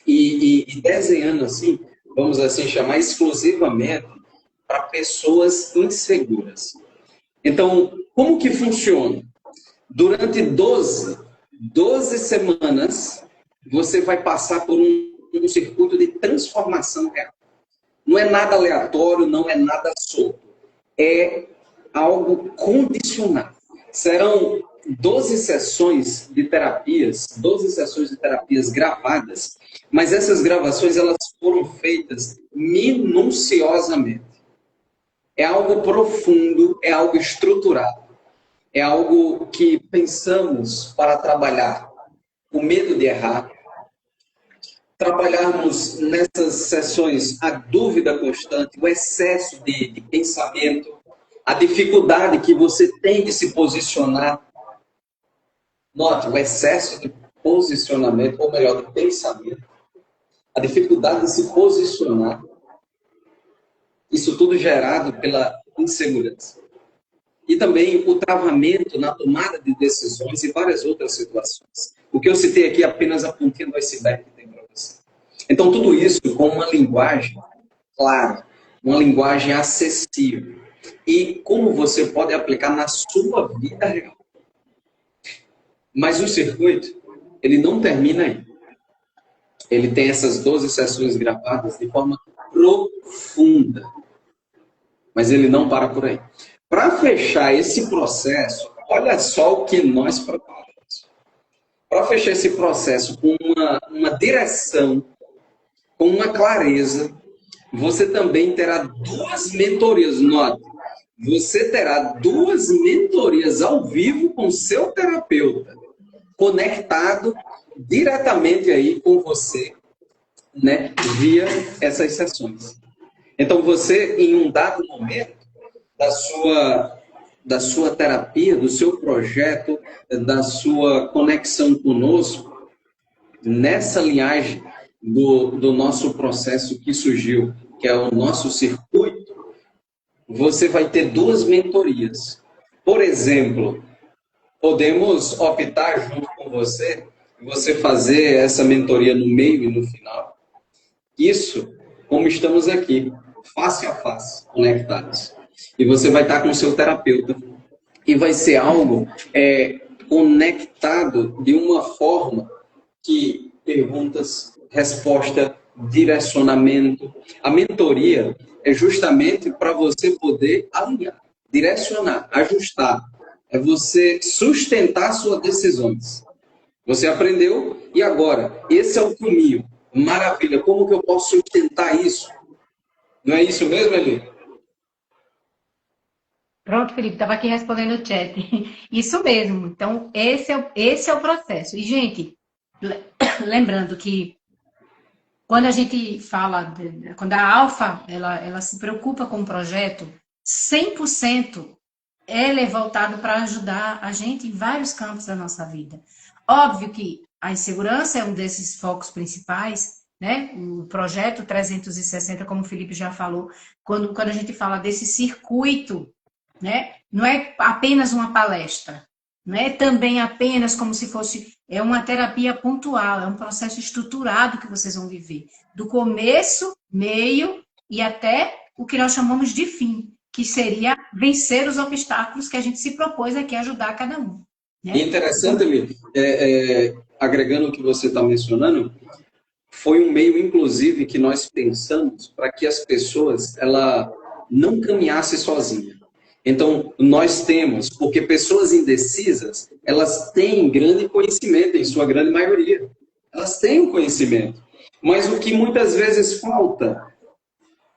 e desenhando assim, vamos assim chamar exclusivamente para pessoas inseguras. Então, como que funciona? Durante 12 semanas, você vai passar por um circuito de transformação real. Não é nada aleatório, não é nada solto. É algo condicionado. Serão 12 sessões de terapias gravadas, mas essas gravações elas foram feitas minuciosamente. É algo profundo, é algo estruturado, é algo que pensamos para trabalhar o medo de errar, trabalharmos nessas sessões a dúvida constante, o excesso de pensamento, a dificuldade que você tem de se posicionar. Note, o excesso de posicionamento, ou melhor, de pensamento, a dificuldade de se posicionar, isso tudo gerado pela insegurança. E também o travamento na tomada de decisões e várias outras situações. O que eu citei aqui é apenas a pontinha do iceberg que tem para você. Então, tudo isso com uma linguagem clara, uma linguagem acessível. E como você pode aplicar na sua vida real. Mas o circuito, ele não termina aí. Ele tem essas 12 sessões gravadas de forma profunda. mas ele não para por aí. Para fechar esse processo, olha só o que nós preparamos. Para fechar esse processo com uma direção, com uma clareza, você também terá 2 mentorias. Note, você terá 2 mentorias ao vivo com seu terapeuta, conectado diretamente aí com você, né, via essas sessões. Então, você, em um dado momento da sua terapia, do seu projeto, da sua conexão conosco, nessa linhagem do nosso processo que surgiu, que é o nosso circuito, você vai ter 2 mentorias. Por exemplo, podemos optar junto com você fazer essa mentoria no meio e no final. Isso, como estamos aqui, face a face, conectados. E você vai estar com o seu terapeuta. E vai ser algo conectado de uma forma que perguntas, resposta, direcionamento. A mentoria é justamente para você poder alinhar, direcionar, ajustar. É você sustentar suas decisões. Você aprendeu e agora, esse é o caminho. Maravilha, como que eu posso sustentar isso? Não é isso mesmo, Eli? Pronto, Felipe, estava aqui respondendo o chat. Isso mesmo. Então, esse é o processo. E, gente, lembrando que quando a gente fala, quando a Alfa, ela se preocupa com o projeto, 100% ela é voltado para ajudar a gente em vários campos da nossa vida. Óbvio que a insegurança é um desses focos principais, né? O projeto 360, como o Felipe já falou, quando a gente fala desse circuito, né? Não é apenas uma palestra, não é também apenas como se fosse uma terapia pontual, é um processo estruturado que vocês vão viver, do começo, meio e até o que nós chamamos de fim, que seria vencer os obstáculos que a gente se propôs aqui a ajudar cada um. Né? Interessante, Eli, agregando o que você está mencionando, foi um meio, inclusive, que nós pensamos para que as pessoas não caminhassem sozinhas. Então, nós temos, porque pessoas indecisas, elas têm grande conhecimento, em sua grande maioria. Elas têm o conhecimento. Mas o que muitas vezes falta?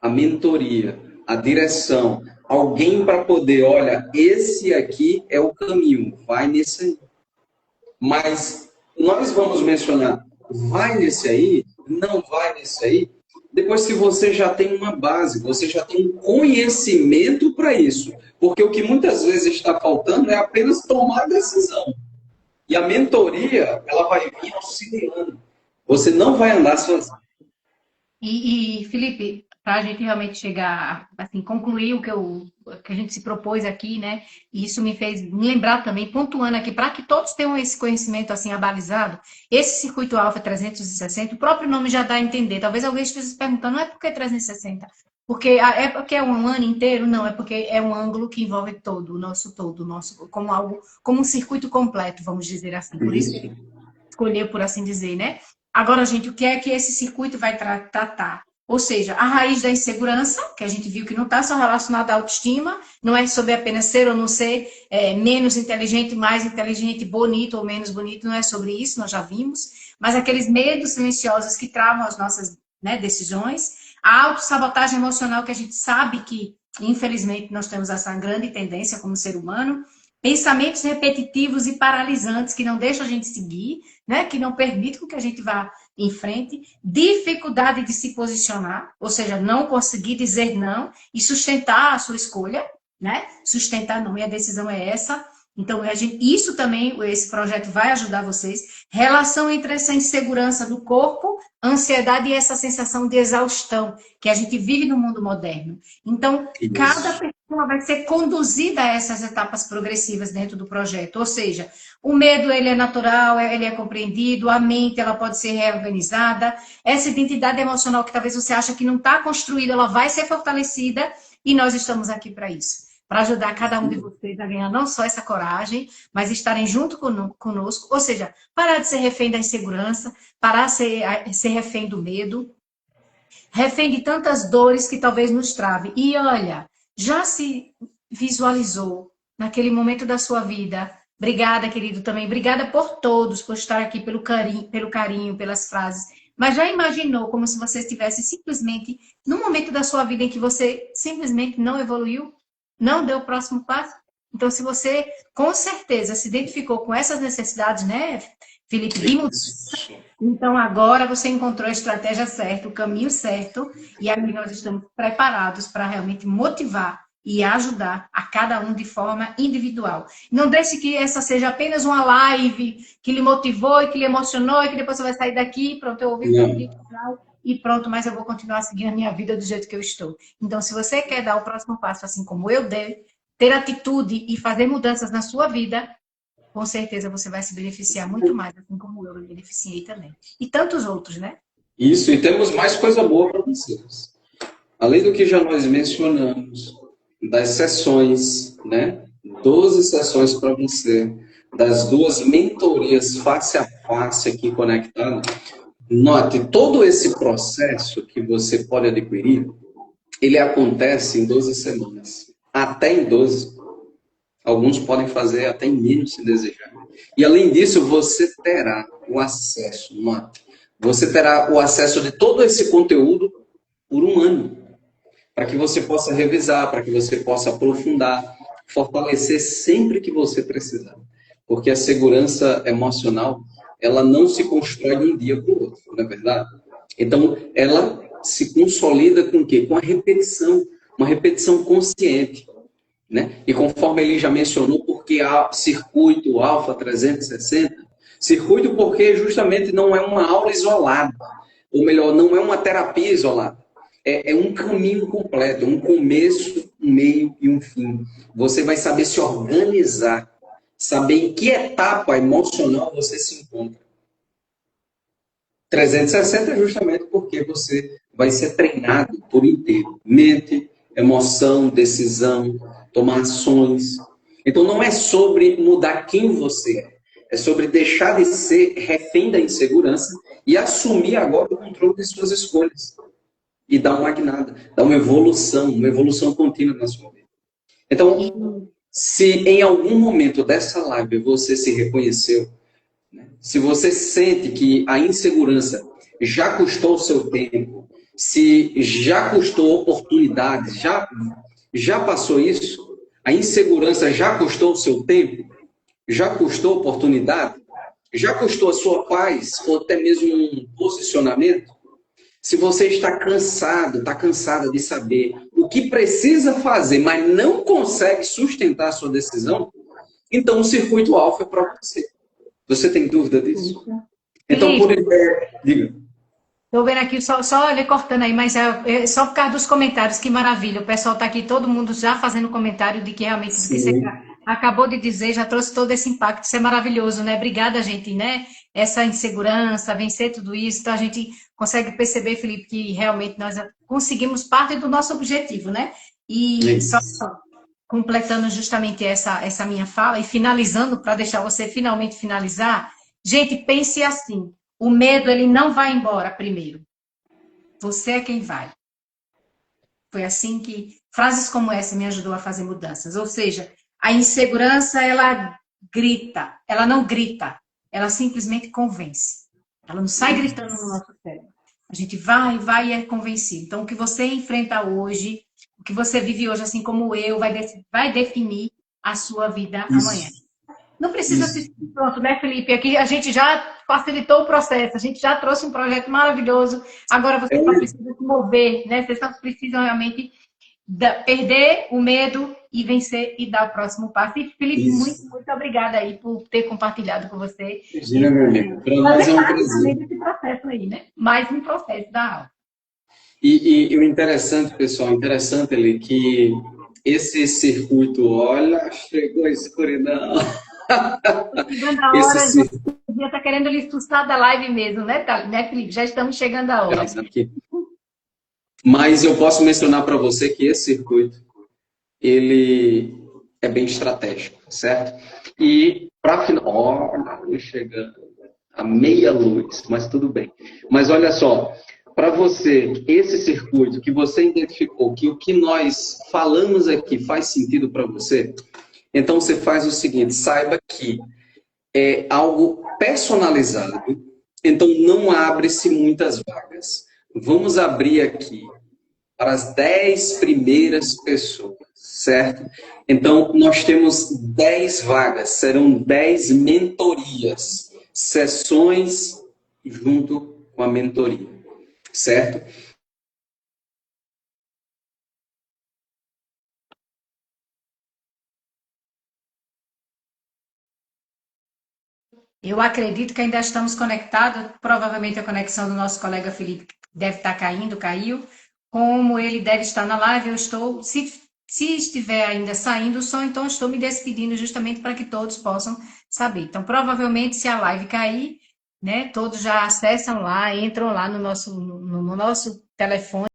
A mentoria, a direção, alguém para poder, olha, esse aqui é o caminho, vai nesse aí. Mas nós vamos mencionar, vai nesse aí, não vai nesse aí. Depois, se você já tem uma base, você já tem um conhecimento para isso. Porque o que muitas vezes está faltando é apenas tomar a decisão. E a mentoria, ela vai vir auxiliando. Você não vai andar sozinho. E Felipe, para a gente realmente chegar, assim, concluir o que a gente se propôs aqui, né? E isso me fez me lembrar também, pontuando aqui, para que todos tenham esse conhecimento assim abalizado, esse circuito Alfa 360, o próprio nome já dá a entender. Talvez alguém esteja se perguntando, não é porque 360? É porque é um ano inteiro? Não, é porque é um ângulo que envolve todo, o nosso, como um circuito completo, vamos dizer assim. Por isso que escolheu, por assim dizer, né? Agora, gente, o que é que esse circuito vai tratar? Ou seja, a raiz da insegurança, que a gente viu que não está só relacionada à autoestima, não é sobre apenas ser ou não ser menos inteligente, mais inteligente, bonito ou menos bonito, não é sobre isso, nós já vimos, mas aqueles medos silenciosos que travam as nossas, né, decisões, a autossabotagem emocional que a gente sabe que, infelizmente, nós temos essa grande tendência como ser humano, pensamentos repetitivos e paralisantes que não deixam a gente seguir, né? Que não permitem que a gente vá em frente, dificuldade de se posicionar, ou seja, não conseguir dizer não e sustentar a sua escolha, né? Sustentar não, e a decisão é essa. Então, isso também, esse projeto vai ajudar vocês. Relação entre essa insegurança do corpo, ansiedade e essa sensação de exaustão que a gente vive no mundo moderno. Então, cada pessoa vai ser conduzida a essas etapas progressivas dentro do projeto. Ou seja, o medo, ele é natural, ele é compreendido, a mente, ela pode ser reorganizada. Essa identidade emocional que talvez você acha que não está construída, ela vai ser fortalecida e nós estamos aqui para isso. Para ajudar cada um de vocês a ganhar não só essa coragem, mas estarem junto conosco, ou seja, parar de ser refém da insegurança, parar de ser refém do medo, refém de tantas dores que talvez nos trave. E olha, já se visualizou naquele momento da sua vida? Obrigada, querido, também. Obrigada por todos, por estar aqui, pelo carinho, pelas frases. Mas já imaginou como se você estivesse simplesmente no momento da sua vida em que você simplesmente não evoluiu, não deu o próximo passo? Então, se você com certeza se identificou com essas necessidades, né, Felipe, de mudança, então agora você encontrou a estratégia certa, o caminho certo, e aqui nós estamos preparados para realmente motivar e ajudar a cada um de forma individual. Não deixe que essa seja apenas uma live que lhe motivou e que lhe emocionou e que depois você vai sair daqui, pronto, eu ouvi o que eu disse e pronto, mas eu vou continuar seguindo a minha vida do jeito que eu estou. Então, se você quer dar o próximo passo, assim como eu dei, ter atitude e fazer mudanças na sua vida, com certeza você vai se beneficiar muito mais, assim como eu me beneficiei também. E tantos outros, né? Isso, e temos mais coisa boa para vocês. Além do que já nós mencionamos, das sessões, né? 12 sessões para você, das 2 mentorias face a face aqui conectadas. Note, todo esse processo que você pode adquirir, ele acontece em 12 semanas. Até em 12. Alguns podem fazer até em menos se desejar. E além disso, você terá o acesso, note, você terá o acesso de todo esse conteúdo por 1 ano. Para que você possa revisar, para que você possa aprofundar, fortalecer sempre que você precisar. Porque a segurança emocional, ela não se constrói de um dia para o outro, não é verdade? Então, ela se consolida com o quê? Com a repetição, uma repetição consciente. Né? E conforme ele já mencionou, porque há circuito Alpha 360, circuito porque justamente não é uma aula isolada, ou melhor, não é uma terapia isolada. É um caminho completo, um começo, um meio e um fim. Você vai saber se organizar, saber em que etapa emocional você se encontra. 360 é justamente porque você vai ser treinado por inteiro. Mente, emoção, decisão, tomar ações. Então não é sobre mudar quem você é. É sobre deixar de ser refém da insegurança e assumir agora o controle de suas escolhas. E dar uma guinada, dar uma evolução contínua na sua vida. Então, se em algum momento dessa live você se reconheceu, se você sente que a insegurança já custou o seu tempo, se já custou oportunidades, já passou isso, a insegurança já custou o seu tempo, já custou oportunidade, já custou a sua paz, ou até mesmo um posicionamento, se você está cansado, está cansada de saber o que precisa fazer, mas não consegue sustentar a sua decisão, então o circuito alfa é para você. Você tem dúvida disso? Então, por ideia, diga. Estou vendo aqui, só ele cortando aí, mas é só por causa dos comentários, que maravilha. O pessoal está aqui, todo mundo já fazendo comentário de que realmente do que você acabou de dizer já trouxe todo esse impacto. Isso é maravilhoso, né? Obrigada, gente, né? Essa insegurança, vencer tudo isso. Então, a gente consegue perceber, Felipe, que realmente nós conseguimos parte do nosso objetivo, né? E só completando justamente essa minha fala e finalizando, para deixar você finalmente finalizar, gente, pense assim. O medo, ele não vai embora primeiro. Você é quem vai. Foi assim que frases como essa me ajudou a fazer mudanças. Ou seja, a insegurança, ela grita. Ela não grita. Ela simplesmente convence. Ela não sai gritando no nosso cérebro. A gente vai e é convencido. Então, o que você enfrenta hoje, o que você vive hoje, assim como eu, vai definir a sua vida amanhã. Não precisa se pronto, né, Felipe? Aqui a gente já facilitou o processo, a gente já trouxe um projeto maravilhoso. Agora você só precisa se mover, né? Você só precisa realmente perder o medo e vencer e dar o próximo passo. E, Felipe, muito obrigada aí por ter compartilhado com você. Imagina, meu amigo. Para nós é um prazer. Esse processo aí, né? Mais um processo da aula. E o interessante, pessoal, ele que esse circuito, olha, chegou a escuridão. Chegando a hora, já está querendo lhe expulsar da live mesmo, né, Felipe? Já estamos chegando a hora. Mas eu posso mencionar para você que esse circuito, ele é bem estratégico, certo? E para final, olha a luz chegando, a meia luz, mas tudo bem. Mas olha só, para você, esse circuito que você identificou, que o que nós falamos aqui faz sentido para você, então você faz o seguinte, saiba que é algo personalizado, então não abre-se muitas vagas. Vamos abrir aqui para as 10 primeiras pessoas, certo? Então, nós temos 10 vagas, serão 10 mentorias, sessões junto com a mentoria, certo? Eu acredito que ainda estamos conectados, provavelmente a conexão do nosso colega Felipe deve estar caindo, caiu. Como ele deve estar na live, eu estou, se estiver ainda saindo o som, então estou me despedindo justamente para que todos possam saber. Então, provavelmente, se a live cair, né, todos já acessam lá, entram lá no nosso telefone.